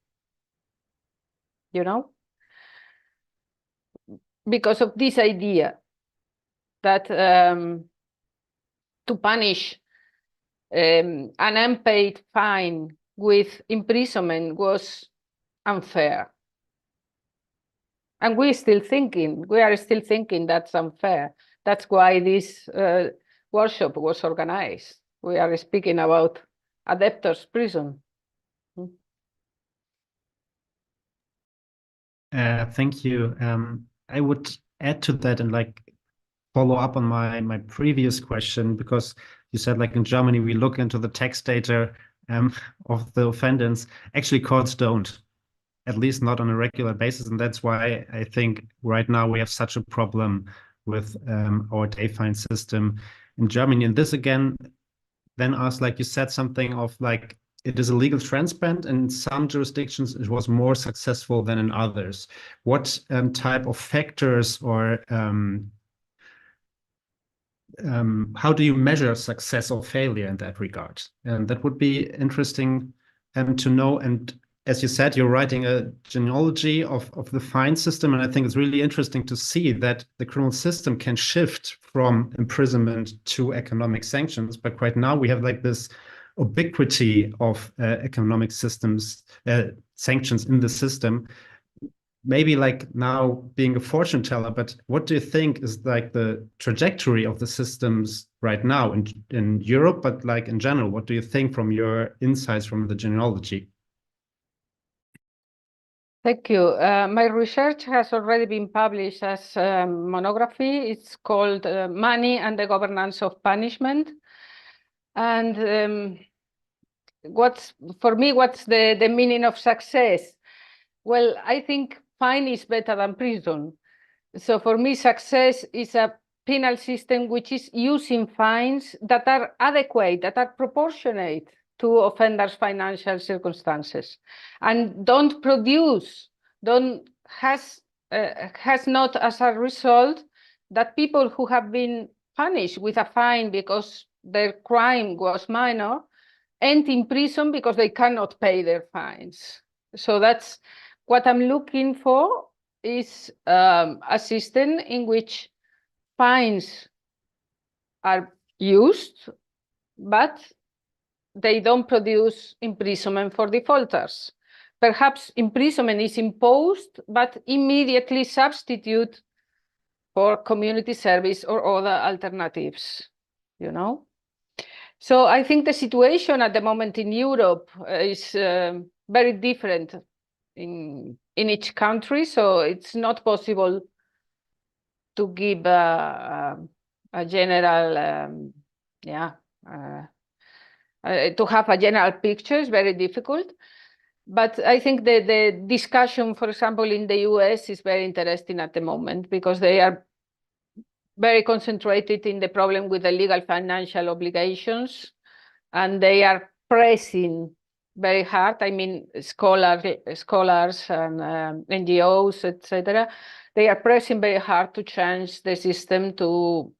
you know? Because of this idea that to punish an unpaid fine with imprisonment was unfair. And we are still thinking that's unfair. That's why this workshop was organized. We are speaking about a debtors prison. Thank you. I would add to that and like follow up on my previous question, because you said like in Germany we look into the tax data of the offenders. Actually, courts don't, at least not on a regular basis, and that's why I think right now we have such a problem with our day fine system in Germany. And this again then asks, like you said, something of like it is a legal transparent. In some jurisdictions it was more successful than in others. What type of factors or how do you measure success or failure in that regard? And that would be interesting to know. And as you said, you're writing a genealogy of the fine system, and I think it's really interesting to see that the criminal system can shift from imprisonment to economic sanctions. But right now we have like this ubiquity of economic systems, sanctions in the system. Maybe like now being a fortune teller, but what do you think is like the trajectory of the systems right now in Europe, but like in general, what do you think from your insights from the genealogy? Thank you. My research has already been published as a monography. It's called Money and the Governance of Punishment. And what's the meaning of success? Well, I think fine is better than prison. So for me, success is a penal system which is using fines that are adequate, that are proportionate to offenders' financial circumstances, and has not as a result that people who have been punished with a fine because their crime was minor end in prison because they cannot pay their fines. So that's what I'm looking for, is a system in which fines are used, but they don't produce imprisonment for defaulters. Perhaps imprisonment is imposed, but immediately substitute for community service or other alternatives, you know? So I think the situation at the moment in Europe is very different in each country. So it's not possible to give a general, to have a general picture is very difficult. But I think the discussion, for example, in the US is very interesting at the moment, because they are very concentrated in the problem with the legal financial obligations, and they are pressing very hard. I mean, scholars and NGOs, etc. They are pressing very hard to change the system to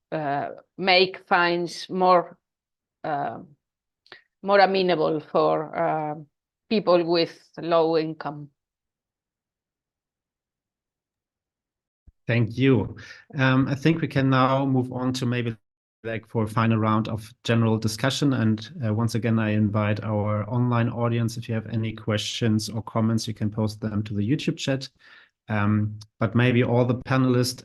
make fines more amenable for people with low income. Thank you. I think we can now move on to maybe like for a final round of general discussion. And once again, I invite our online audience. If you have any questions or comments, you can post them to the YouTube chat. But maybe all the panelists,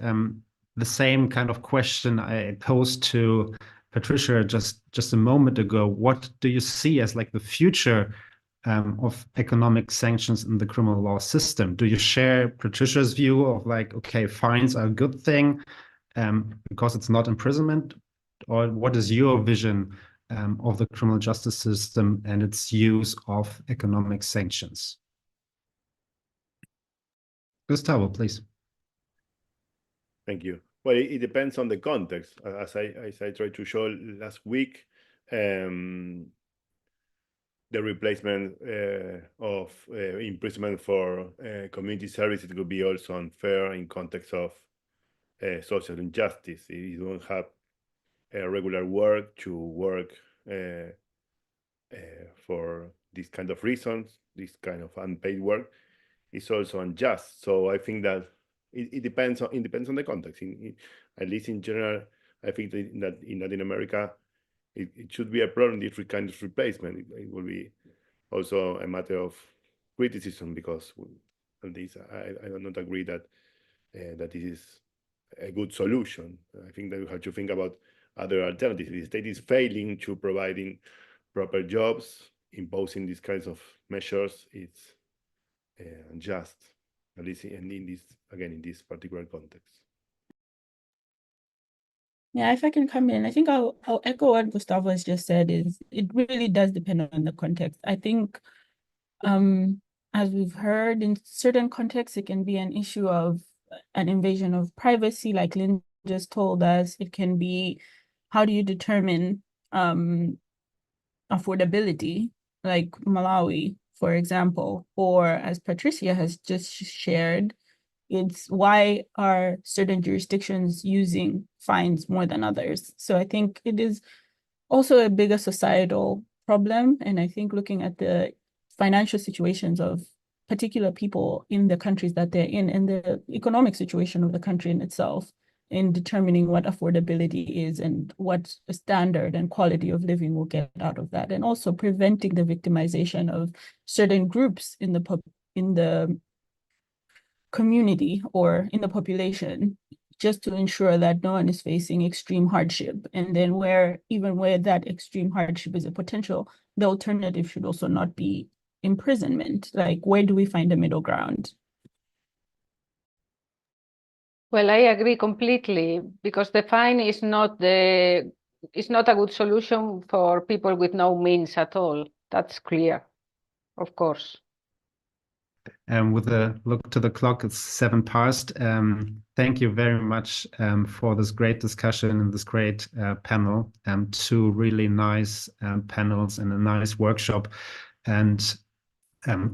the same kind of question I posed to Patricia just a moment ago. What do you see as like the future of economic sanctions in the criminal law system? Do you share Patricia's view of like, okay, fines are a good thing because it's not imprisonment? Or what is your vision of the criminal justice system and its use of economic sanctions? Gustavo, please. Thank you. Well, it depends on the context. As I tried to show last week, the replacement of imprisonment for community service, it could be also unfair in context of social injustice. If you don't have regular work to work for these kind of reasons, this kind of unpaid work, is also unjust. So I think that it depends on the context. At least in general, I think that in Latin America, it should be a problem, this kind of replacement. It will be also a matter of criticism, because on this, I do not agree that this is a good solution. I think that we have to think about other alternatives. If the state is failing to providing proper jobs, imposing these kinds of measures, it's unjust, at least in this particular context. Yeah, if I can come in, I think I'll echo what Gustavo has just said. Is it really does depend on the context. I think, as we've heard, in certain contexts, it can be an issue of an invasion of privacy, like Lynn just told us. It can be, how do you determine affordability, like Malawi, for example, or as Patricia has just shared, it's why are certain jurisdictions using fines more than others? So I think it is also a bigger societal problem. And I think looking at the financial situations of particular people in the countries that they're in and the economic situation of the country in itself, in determining what affordability is and what standard and quality of living will get out of that, and also preventing the victimization of certain groups in the community or in the population, just to ensure that no one is facing extreme hardship. And then where that extreme hardship is a potential, the alternative should also not be imprisonment. Like, where do we find a middle ground? Well, I agree completely, because the fine is not a good solution for people with no means at all. That's clear, of course. And with a look to the clock, it's 7 past. Thank you very much for this great discussion and this great panel. 2 really nice panels and a nice workshop. And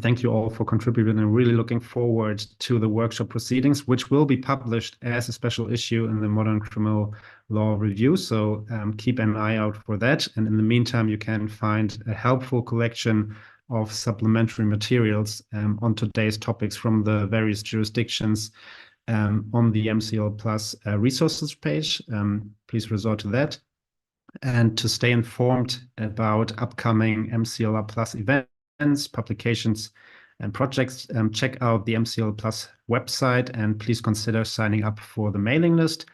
thank you all for contributing. I'm really looking forward to the workshop proceedings, which will be published as a special issue in the Modern Criminal Law Review. So keep an eye out for that. And in the meantime, you can find a helpful collection of supplementary materials on today's topics from the various jurisdictions on the MCL Plus resources page. Please resort to that. And to stay informed about upcoming MCLR Plus events, publications, and projects, check out the MCL Plus website, and please consider signing up for the mailing list.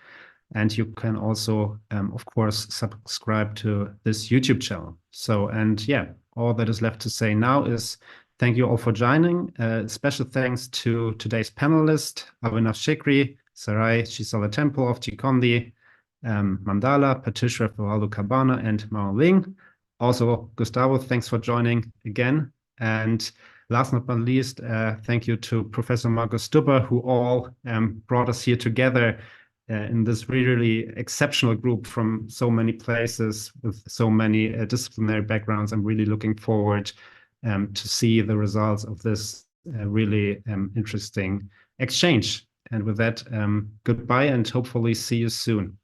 And you can also, of course, subscribe to this YouTube channel. So, and yeah, all that is left to say now is thank you all for joining. Special thanks to today's panelists, Abhinav Sekhri, Sarai, Chisala-Tempelhoff, Chikondi, Mandala, Patricia Cabana, and Mao-hong. Also, Gustavo, thanks for joining again. And last but not least, thank you to Professor Markus Stubber, who all brought us here together in this really exceptional group from so many places with so many disciplinary backgrounds. I'm really looking forward to see the results of this really interesting exchange. And with that, goodbye and hopefully see you soon.